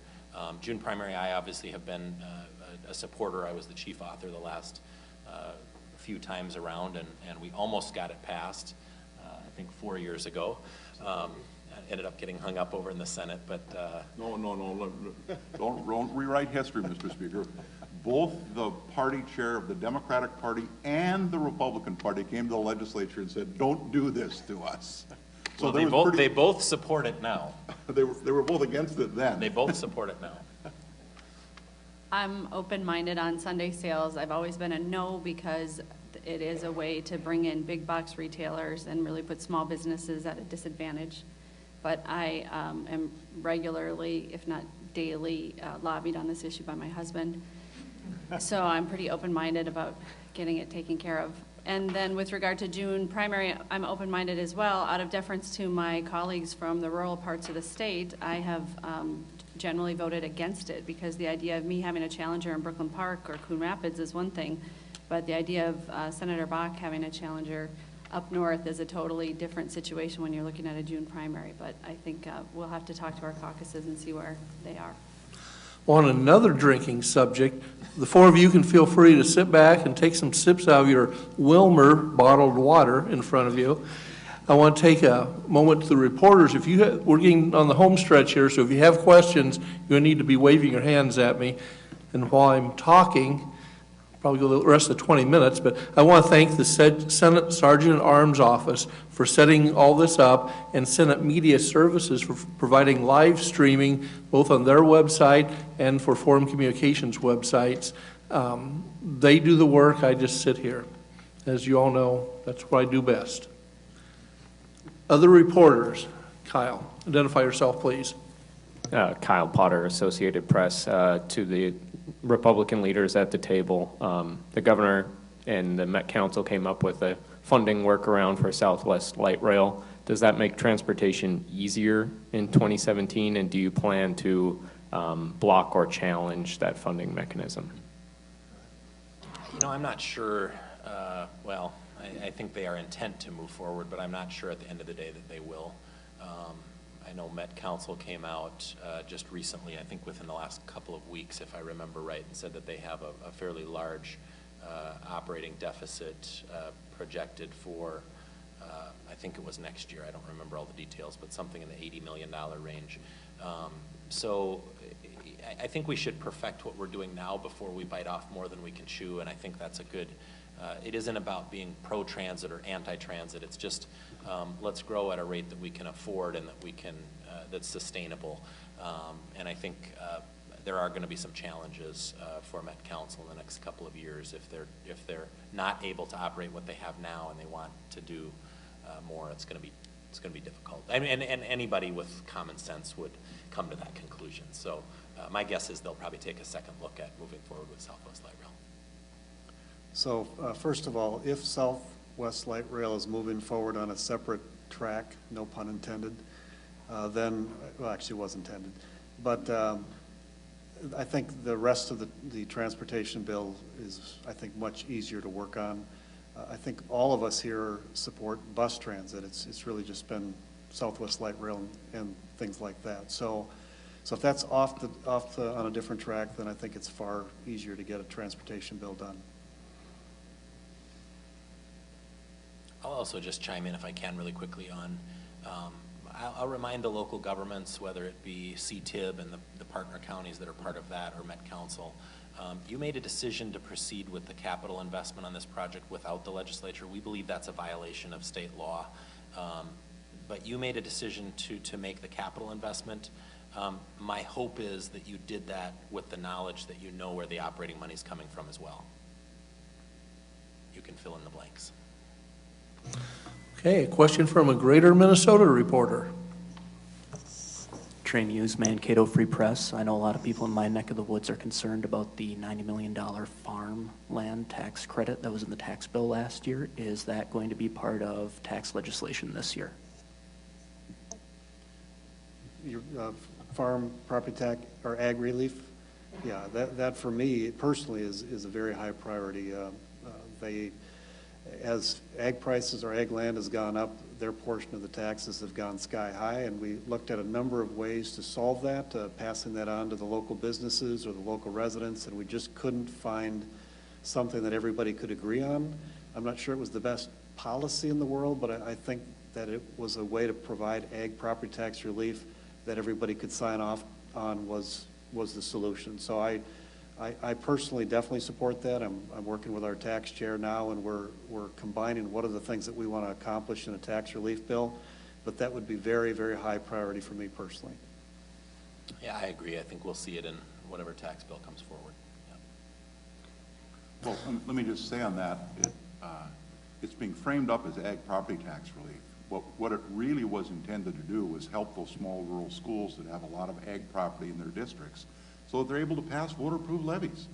June primary, I obviously have been a supporter. I was the chief author the last few times around, and we almost got it passed, I think 4 years ago. Ended up getting hung up over in the Senate, but... No. Don't rewrite history, Mr. Speaker. Both the party chair of the Democratic Party and the Republican Party came to the legislature and said, don't do this to us. So Well, there was they both support it now. They were both against it then. They both support it now. I'm open-minded on Sunday sales. I've always been a no because it is a way to bring in big box retailers and really put small businesses at a disadvantage. But I am regularly, if not daily, lobbied on this issue by my husband. So I'm pretty open-minded about getting it taken care of. And then with regard to June primary, I'm open-minded as well. Out of deference to my colleagues from the rural parts of the state, I have generally voted against it because the idea of me having a challenger in Brooklyn Park or Coon Rapids is one thing, but the idea of Senator Bakk having a challenger up north is a totally different situation when you're looking at a June primary. But I think we'll have to talk to our caucuses and see where they are. On another drinking subject, the four of you can feel free to sit back and take some sips out of your Wilmer bottled water in front of you. I want to take a moment to the reporters. If you we're getting on the home stretch here, so if you have questions, you'll need to be waving your hands at me. And while I'm talking, probably go the rest of the 20 minutes, but I want to thank the Senate Sergeant at Arms Office for setting all this up and Senate Media Services for providing live streaming both on their website and for Forum Communications websites. They do the work, I just sit here. As you all know, that's what I do best. Other reporters, Kyle, identify yourself, please. Kyle Potter, Associated Press. To the Republican leaders at the table, the governor and the Met Council came up with a funding workaround for Southwest Light Rail. Does that make transportation easier in 2017, and do you plan to block or challenge that funding mechanism? You know, I'm not sure, well, I think they are intent to move forward, but I'm not sure at the end of the day that they will. I know Met Council came out just recently, I think within the last couple of weeks, if I remember right, and said that they have a fairly large operating deficit projected for, I think it was next year, I don't remember all the details, but something in the $80 million range. So I think we should perfect what we're doing now before we bite off more than we can chew, and I think that's a good, it isn't about being pro-transit or anti-transit, it's just let's grow at a rate that we can afford and that we can, that's sustainable. And I think there are going to be some challenges for Met Council in the next couple of years if they're not able to operate what they have now and they want to do more. It's going to be difficult. I mean, and anybody with common sense would come to that conclusion. So my guess is they'll probably take a second look at moving forward with Southwest Light Rail. So first of all, if Southwest Light Rail is moving forward on a separate track, no pun intended, then, well, actually was intended, but I think the rest of the transportation bill is, I think, much easier to work on. I think all of us here support bus transit. It's really just been Southwest Light Rail and things like that. So if that's off on a different track, then I think it's far easier to get a transportation bill done. I'll also just chime in if I can really quickly on, I'll remind the local governments, whether it be CTIB and the partner counties that are part of that or Met Council, you made a decision to proceed with the capital investment on this project without the legislature. We believe that's a violation of state law. But you made a decision to make the capital investment. My hope is that you did that with the knowledge that you know where the operating money is coming from as well. You can fill in the blanks. Okay, a question from a Greater Minnesota reporter. Trey Muse, Mankato Free Press. I know a lot of people in my neck of the woods are concerned about the $90 million farmland tax credit that was in the tax bill last year. Is that going to be part of tax legislation this year? Your farm property tax or ag relief? Yeah, that for me personally is a very high priority. As ag prices or ag land has gone up, their portion of the taxes have gone sky high, and we looked at a number of ways to solve that, passing that on to the local businesses or the local residents, and we just couldn't find something that everybody could agree on. I'm not sure it was the best policy in the world, but I think that it was a way to provide ag property tax relief that everybody could sign off on was the solution. So I personally definitely support that. I'm working with our tax chair now, and we're combining what are the things that we want to accomplish in a tax relief bill. but that would be very, very high priority for me personally. Yeah, I agree. I think we'll see it in whatever tax bill comes forward. Well, let me just say on that, it's being framed up as ag property tax relief. What it really was intended to do was help those small rural schools that have a lot of ag property in their districts so that they're able to pass voter-approved levies.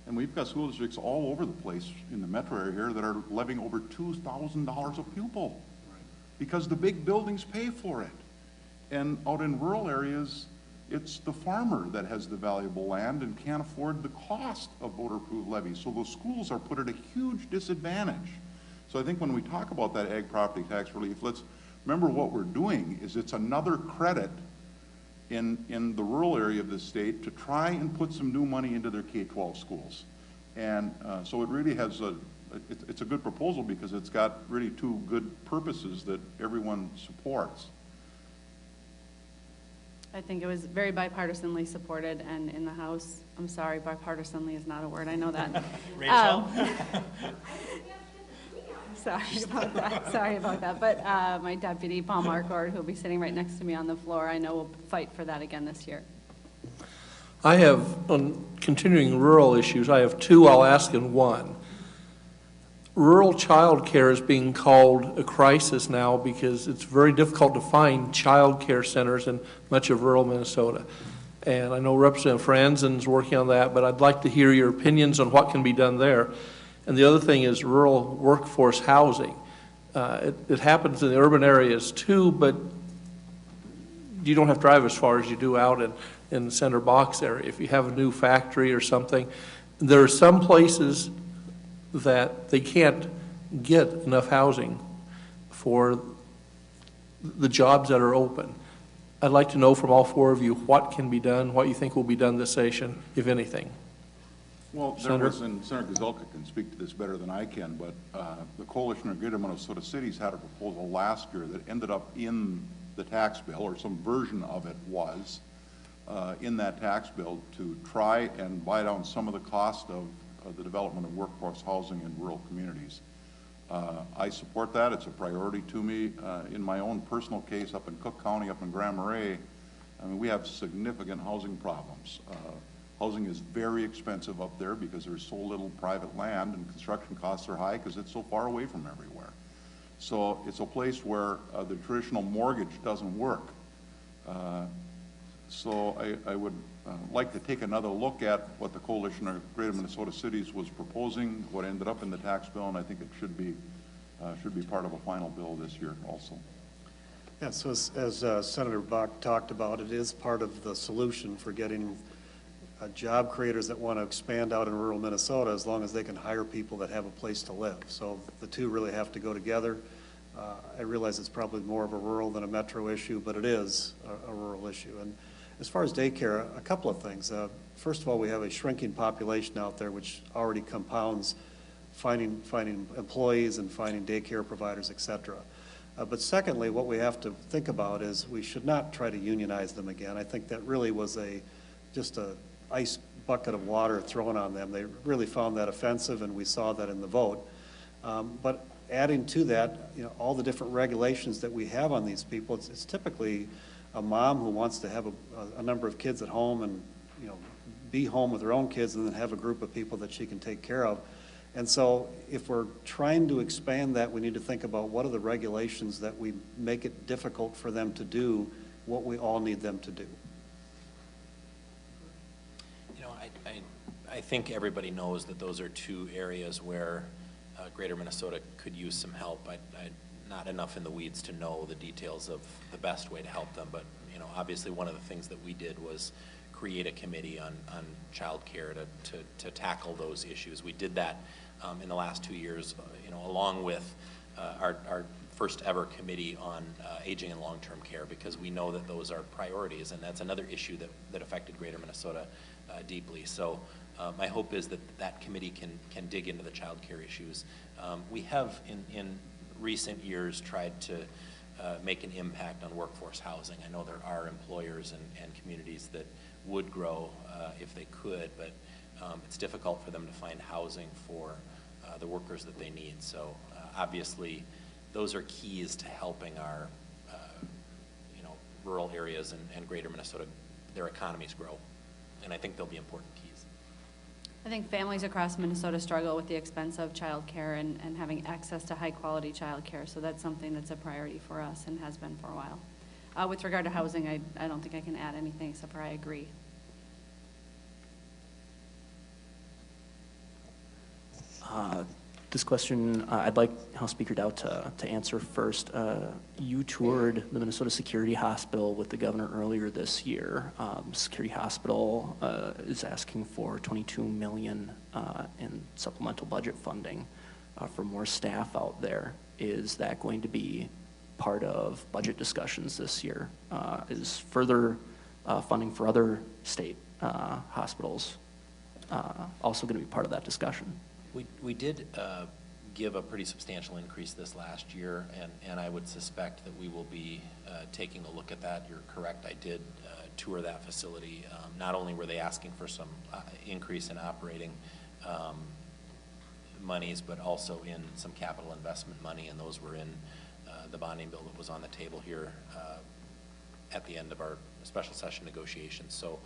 And we've got school districts all over the place in the metro area here that are levying over $2,000 a pupil because the big buildings pay for it. And out in rural areas, it's the farmer that has the valuable land and can't afford the cost of voter-approved levies. So those schools are put at a huge disadvantage. So I think when we talk about that ag property tax relief, let's remember what we're doing is it's another credit in the rural area of the state to try and put some new money into their K-12 schools. And so it really has it's a good proposal because it's got really two good purposes that everyone supports. I think it was very bipartisanly supported, and in the House, I'm sorry, bipartisanly is not a word, I know that. Rachel? Sorry about that. But my deputy, Paul Marquardt, who will be sitting right next to me on the floor, I know will fight for that again this year. I have, on continuing rural issues, I have two I'll ask in one. Rural child care is being called a crisis now because it's very difficult to find child care centers in much of rural Minnesota. And I know Representative Franzen is working on that, but I'd like to hear your opinions on what can be done there. And the other thing is rural workforce housing. It happens in the urban areas too, but you don't have to drive as far as you do out in the center box area. If you have a new factory or something, there are some places that they can't get enough housing for the jobs that are open. I'd like to know from all four of you what can be done, what you think will be done this session, if anything. Well, Senator Gazelka can speak to this better than I can, but the Coalition of Greater Minnesota Cities had a proposal last year that ended up in the tax bill, or some version of it was in that tax bill, to try and buy down some of the cost of the development of workforce housing in rural communities. I support that. It's a priority to me. In my own personal case up in Cook County, up in Grand Marais, I mean, we have significant housing problems. Housing is very expensive up there because there's so little private land, and construction costs are high because it's so far away from everywhere. So it's a place where the traditional mortgage doesn't work. So I would like to take another look at what the Coalition of Greater Minnesota Cities was proposing, what ended up in the tax bill, and I think it should be part of a final bill this year also. Yeah, so as Senator Bakk talked about, it is part of the solution for getting job creators that want to expand out in rural Minnesota, as long as they can hire people that have a place to live. So the two really have to go together. I realize it's probably more of a rural than a metro issue, but it is a rural issue. And as far as daycare, a couple of things. First of all, we have a shrinking population out there, which already compounds finding employees and finding daycare providers, et cetera. But secondly, what we have to think about is we should not try to unionize them again. I think that really was just a ice bucket of water thrown on them. They really found that offensive, and we saw that in the vote. But adding to that, all the different regulations that we have on these people, it's typically a mom who wants to have a number of kids at home and be home with her own kids and then have a group of people that she can take care of. And so if we're trying to expand that, we need to think about what are the regulations that we make it difficult for them to do what we all need them to do. I think everybody knows that those are two areas where Greater Minnesota could use some help. I'm not enough in the weeds to know the details of the best way to help them, but obviously one of the things that we did was create a committee on child care to tackle those issues. We did that in the last 2 years, along with our first ever committee on aging and long-term care, because we know that those are priorities, and that's another issue that affected Greater Minnesota deeply. So my hope is that committee can dig into the child care issues. We have in recent years tried to make an impact on workforce housing. I know there are employers and communities that would grow if they could, but it's difficult for them to find housing for the workers that they need. So obviously those are keys to helping our rural areas and greater Minnesota, their economies grow. And I think they'll be important keys. I think families across Minnesota struggle with the expense of childcare and having access to high-quality childcare, so that's something that's a priority for us and has been for a while. With regard to housing, I don't think I can add anything except for I agree. This question, I'd like House Speaker Daudt to answer first. You toured the Minnesota Security Hospital with the governor earlier this year. Security Hospital is asking for $22 million in supplemental budget funding for more staff out there. Is that going to be part of budget discussions this year? Is further funding for other state hospitals also going to be part of that discussion? We did give a pretty substantial increase this last year, and I would suspect that we will be taking a look at that. You're correct, I did tour that facility. Not only were they asking for some increase in operating monies, but also in some capital investment money, and those were in the bonding bill that was on the table here at the end of our special session negotiations. So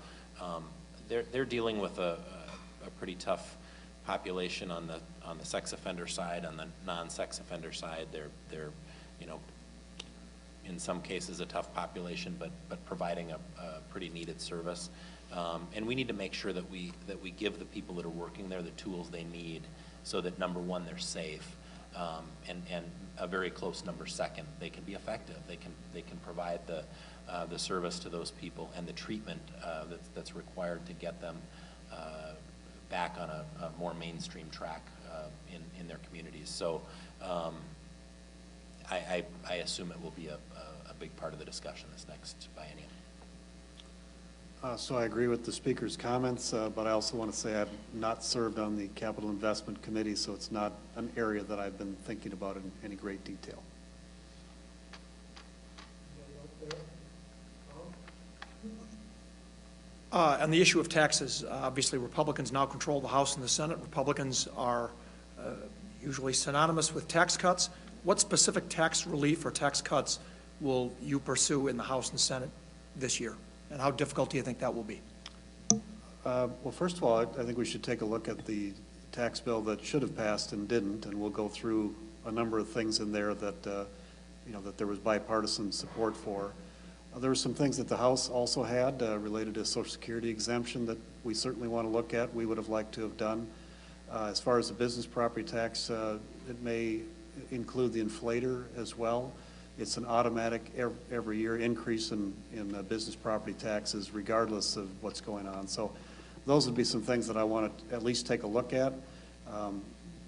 they're dealing with a pretty tough population on the sex offender side. On the non-sex offender side, they're you know, in some cases a tough population, but providing a pretty needed service. And we need to make sure that we give the people that are working there the tools they need, so that number one, they're safe, and a very close number second, they can be effective. They can provide the service to those people and the treatment that's required to get them back on a more mainstream track in their communities. So I assume it will be a big part of the discussion this next biennium. So I agree with the speaker's comments, but I also want to say I've not served on the Capital Investment Committee, so it's not an area that I've been thinking about in any great detail. On the issue of taxes, obviously Republicans now control the House and the Senate. Republicans are usually synonymous with tax cuts. What specific tax relief or tax cuts will you pursue in the House and Senate this year? And how difficult do you think that will be? Well, first of all, I think we should take a look at the tax bill that should have passed and didn't, and we'll go through a number of things in there that, that there was bipartisan support for. There were some things that the House also had related to Social Security exemption that we certainly want to look at. We would have liked to have done. As far as the business property tax, it may include the inflator as well. It's an automatic every year increase in business property taxes regardless of what's going on. So those would be some things that I want to at least take a look at.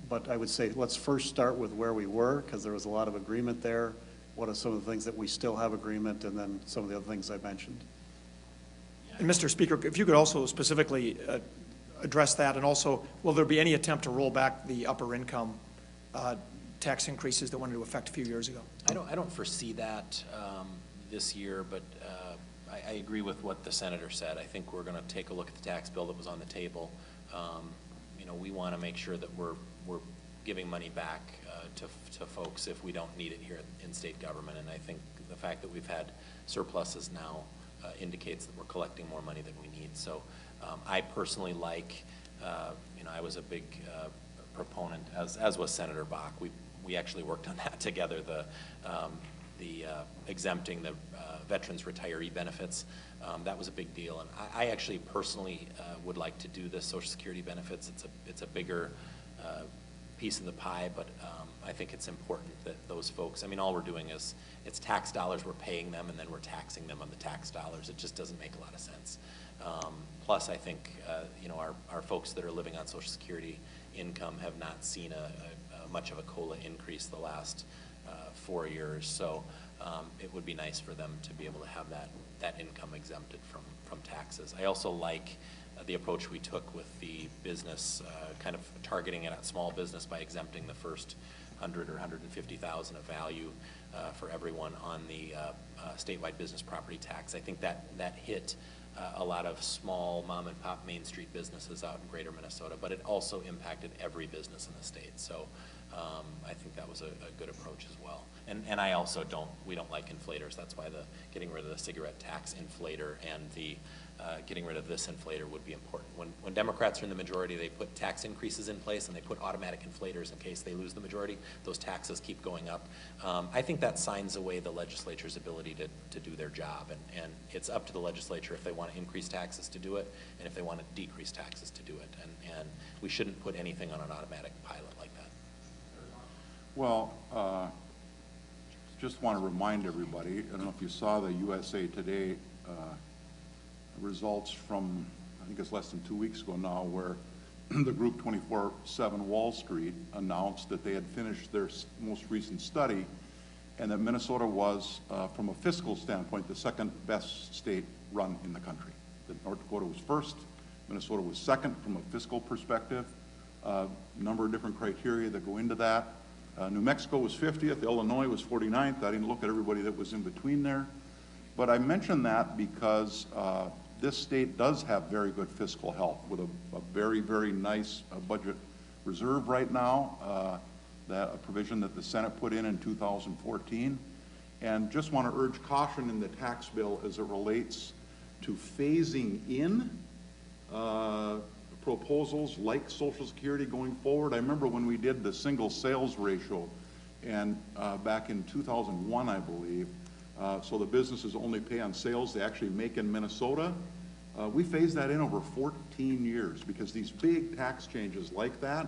But I would say let's first start with where we were, because there was a lot of agreement there. What are some of the things that we still have agreement, and then some of the other things I mentioned. And Mr. Speaker, if you could also specifically address that, and also, will there be any attempt to roll back the upper income tax increases that went into effect a few years ago? I don't foresee that this year, but I agree with what the senator said. I think we're going to take a look at the tax bill that was on the table. We want to make sure that we're giving money back to folks if we don't need it here in state government. And I think the fact that we've had surpluses now indicates that we're collecting more money than we need. So I personally like, I was a big proponent, as was Senator Bakk. We actually worked on that together, the exempting the veterans retiree benefits. That was a big deal. And I actually personally would like to do the Social Security benefits. It's a bigger piece of the pie, but I think it's important that those folks, all we're doing is, it's tax dollars, we're paying them, and then we're taxing them on the tax dollars. It just doesn't make a lot of sense. Plus, I think, our folks that are living on Social Security income have not seen much of a COLA increase the last 4 years. So it would be nice for them to be able to have that income exempted from taxes. I also like the approach we took with the business, kind of targeting it at small business by exempting the first 100 or 150,000 of value for everyone on the statewide business property tax. I think that hit a lot of small mom and pop Main Street businesses out in greater Minnesota, but it also impacted every business in the state. So I think that was a good approach as well. And I also we don't like inflators. That's why the getting rid of the cigarette tax inflator and the getting rid of this inflator would be important. When Democrats are in the majority, they put tax increases in place and they put automatic inflators in case they lose the majority. Those taxes keep going up. I think that signs away the legislature's ability to do their job. And it's up to the legislature if they want to increase taxes to do it and if they want to decrease taxes to do it. And we shouldn't put anything on an automatic pilot like that. Well, just want to remind everybody, I don't know if you saw the USA Today results from, I think it's less than 2 weeks ago now, where the group 24/7 Wall Street announced that they had finished their most recent study and that Minnesota was, from a fiscal standpoint, the second best state run in the country. That North Dakota was first, Minnesota was second from a fiscal perspective. A number of different criteria that go into that. New Mexico was 50th, Illinois was 49th. I didn't look at everybody that was in between there. But I mention that because this state does have very good fiscal health with a very, very nice budget reserve right now, a provision that the Senate put in 2014. And just want to urge caution in the tax bill as it relates to phasing in proposals like Social Security going forward. I remember when we did the single sales ratio, and back in 2001, I believe, so the businesses only pay on sales they actually make in Minnesota. We phased that in over 14 years because these big tax changes like that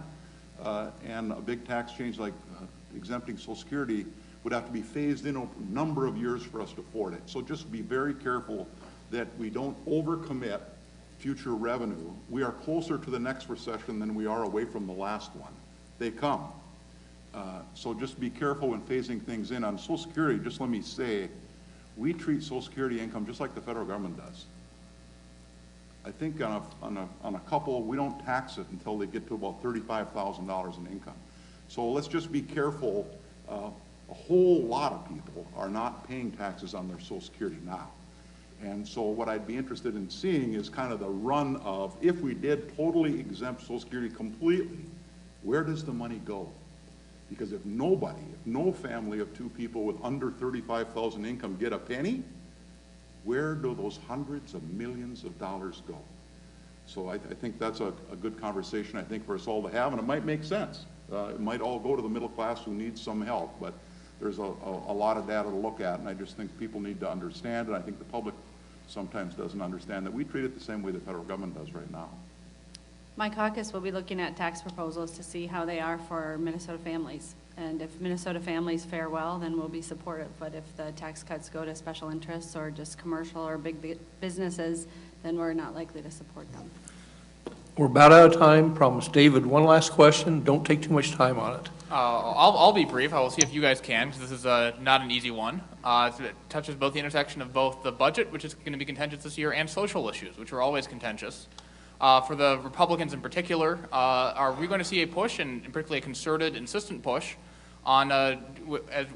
and a big tax change like exempting Social Security would have to be phased in over a number of years for us to afford it. So just be very careful that we don't overcommit future revenue. We are closer to the next recession than we are away from the last one. They come. So just be careful when phasing things in. On Social Security, just let me say, we treat Social Security income just like the federal government does. I think on a couple, we don't tax it until they get to about $35,000 in income. So let's just be careful. A whole lot of people are not paying taxes on their Social Security now. And so what I'd be interested in seeing is kind of the run of, if we did totally exempt Social Security completely, where does the money go? Because if no family of two people with under $35,000 income get a penny, where do those hundreds of millions of dollars go? So I think that's a good conversation, I think, for us all to have, and it might make sense. It might all go to the middle class who needs some help, but there's a lot of data to look at, and I just think people need to understand, and I think the public sometimes doesn't understand that we treat it the same way the federal government does right now. My caucus will be looking at tax proposals to see how they are for Minnesota families. And if Minnesota families fare well, then we'll be supportive. But if the tax cuts go to special interests or just commercial or big businesses, then we're not likely to support them. We're about out of time. Promise David one last question. Don't take too much time on it. I'll be brief. I will see if you guys can, because this is not an easy one. It touches both the intersection of both the budget, which is going to be contentious this year, and social issues, which are always contentious. For the Republicans in particular, are we going to see a push, and particularly a concerted, insistent push, on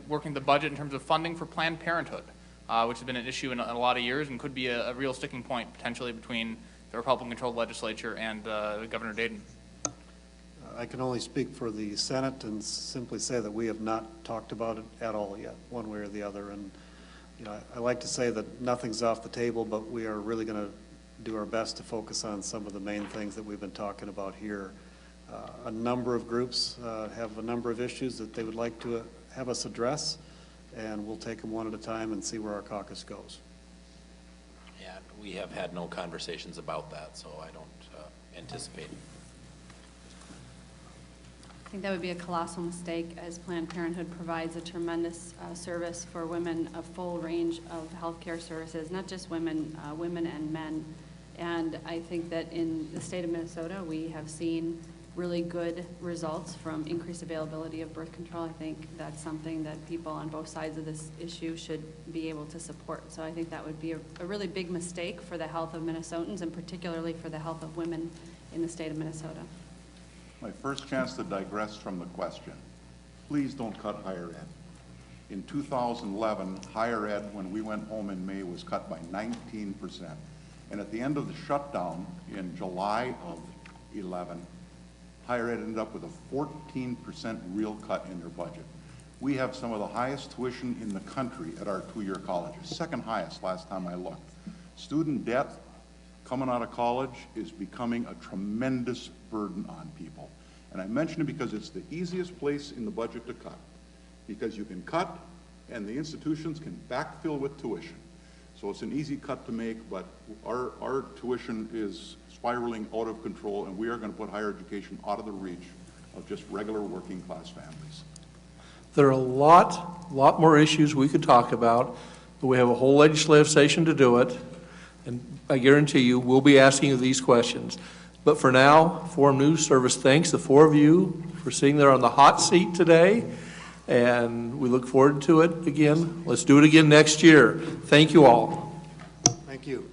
working the budget in terms of funding for Planned Parenthood, which has been an issue in a lot of years and could be a real sticking point potentially between the Republican-controlled legislature and Governor Dayton? I can only speak for the Senate and simply say that we have not talked about it at all yet, one way or the other. And you know, I like to say that nothing's off the table, but we are really going to do our best to focus on some of the main things that we've been talking about here. A number of groups have a number of issues that they would like to have us address, and we'll take them one at a time and see where our caucus goes. Yeah, we have had no conversations about that, so I don't anticipate. I think that would be a colossal mistake, as Planned Parenthood provides a tremendous service for women, a full range of health care services, not just women, women and men. And I think that in the state of Minnesota, we have seen really good results from increased availability of birth control. I think that's something that people on both sides of this issue should be able to support. So I think that would be a really big mistake for the health of Minnesotans, and particularly for the health of women in the state of Minnesota. My first chance to digress from the question. Please don't cut higher ed. In 2011, higher ed, when we went home in May, was cut by 19%. And at the end of the shutdown in July of 11, higher ed ended up with a 14% real cut in their budget. We have some of the highest tuition in the country at our two-year colleges, second highest last time I looked. Student debt coming out of college is becoming a tremendous burden on people. And I mention it because it's the easiest place in the budget to cut, because you can cut and the institutions can backfill with tuition. So it's an easy cut to make, but our tuition is spiraling out of control, and we are going to put higher education out of the reach of just regular working class families. There are a lot more issues we could talk about, but we have a whole legislative session to do it, and I guarantee you we'll be asking you these questions. But for now, Forum News Service thanks the four of you for sitting there on the hot seat today, and we look forward to it again. Let's do it again next year. Thank you all. Thank you.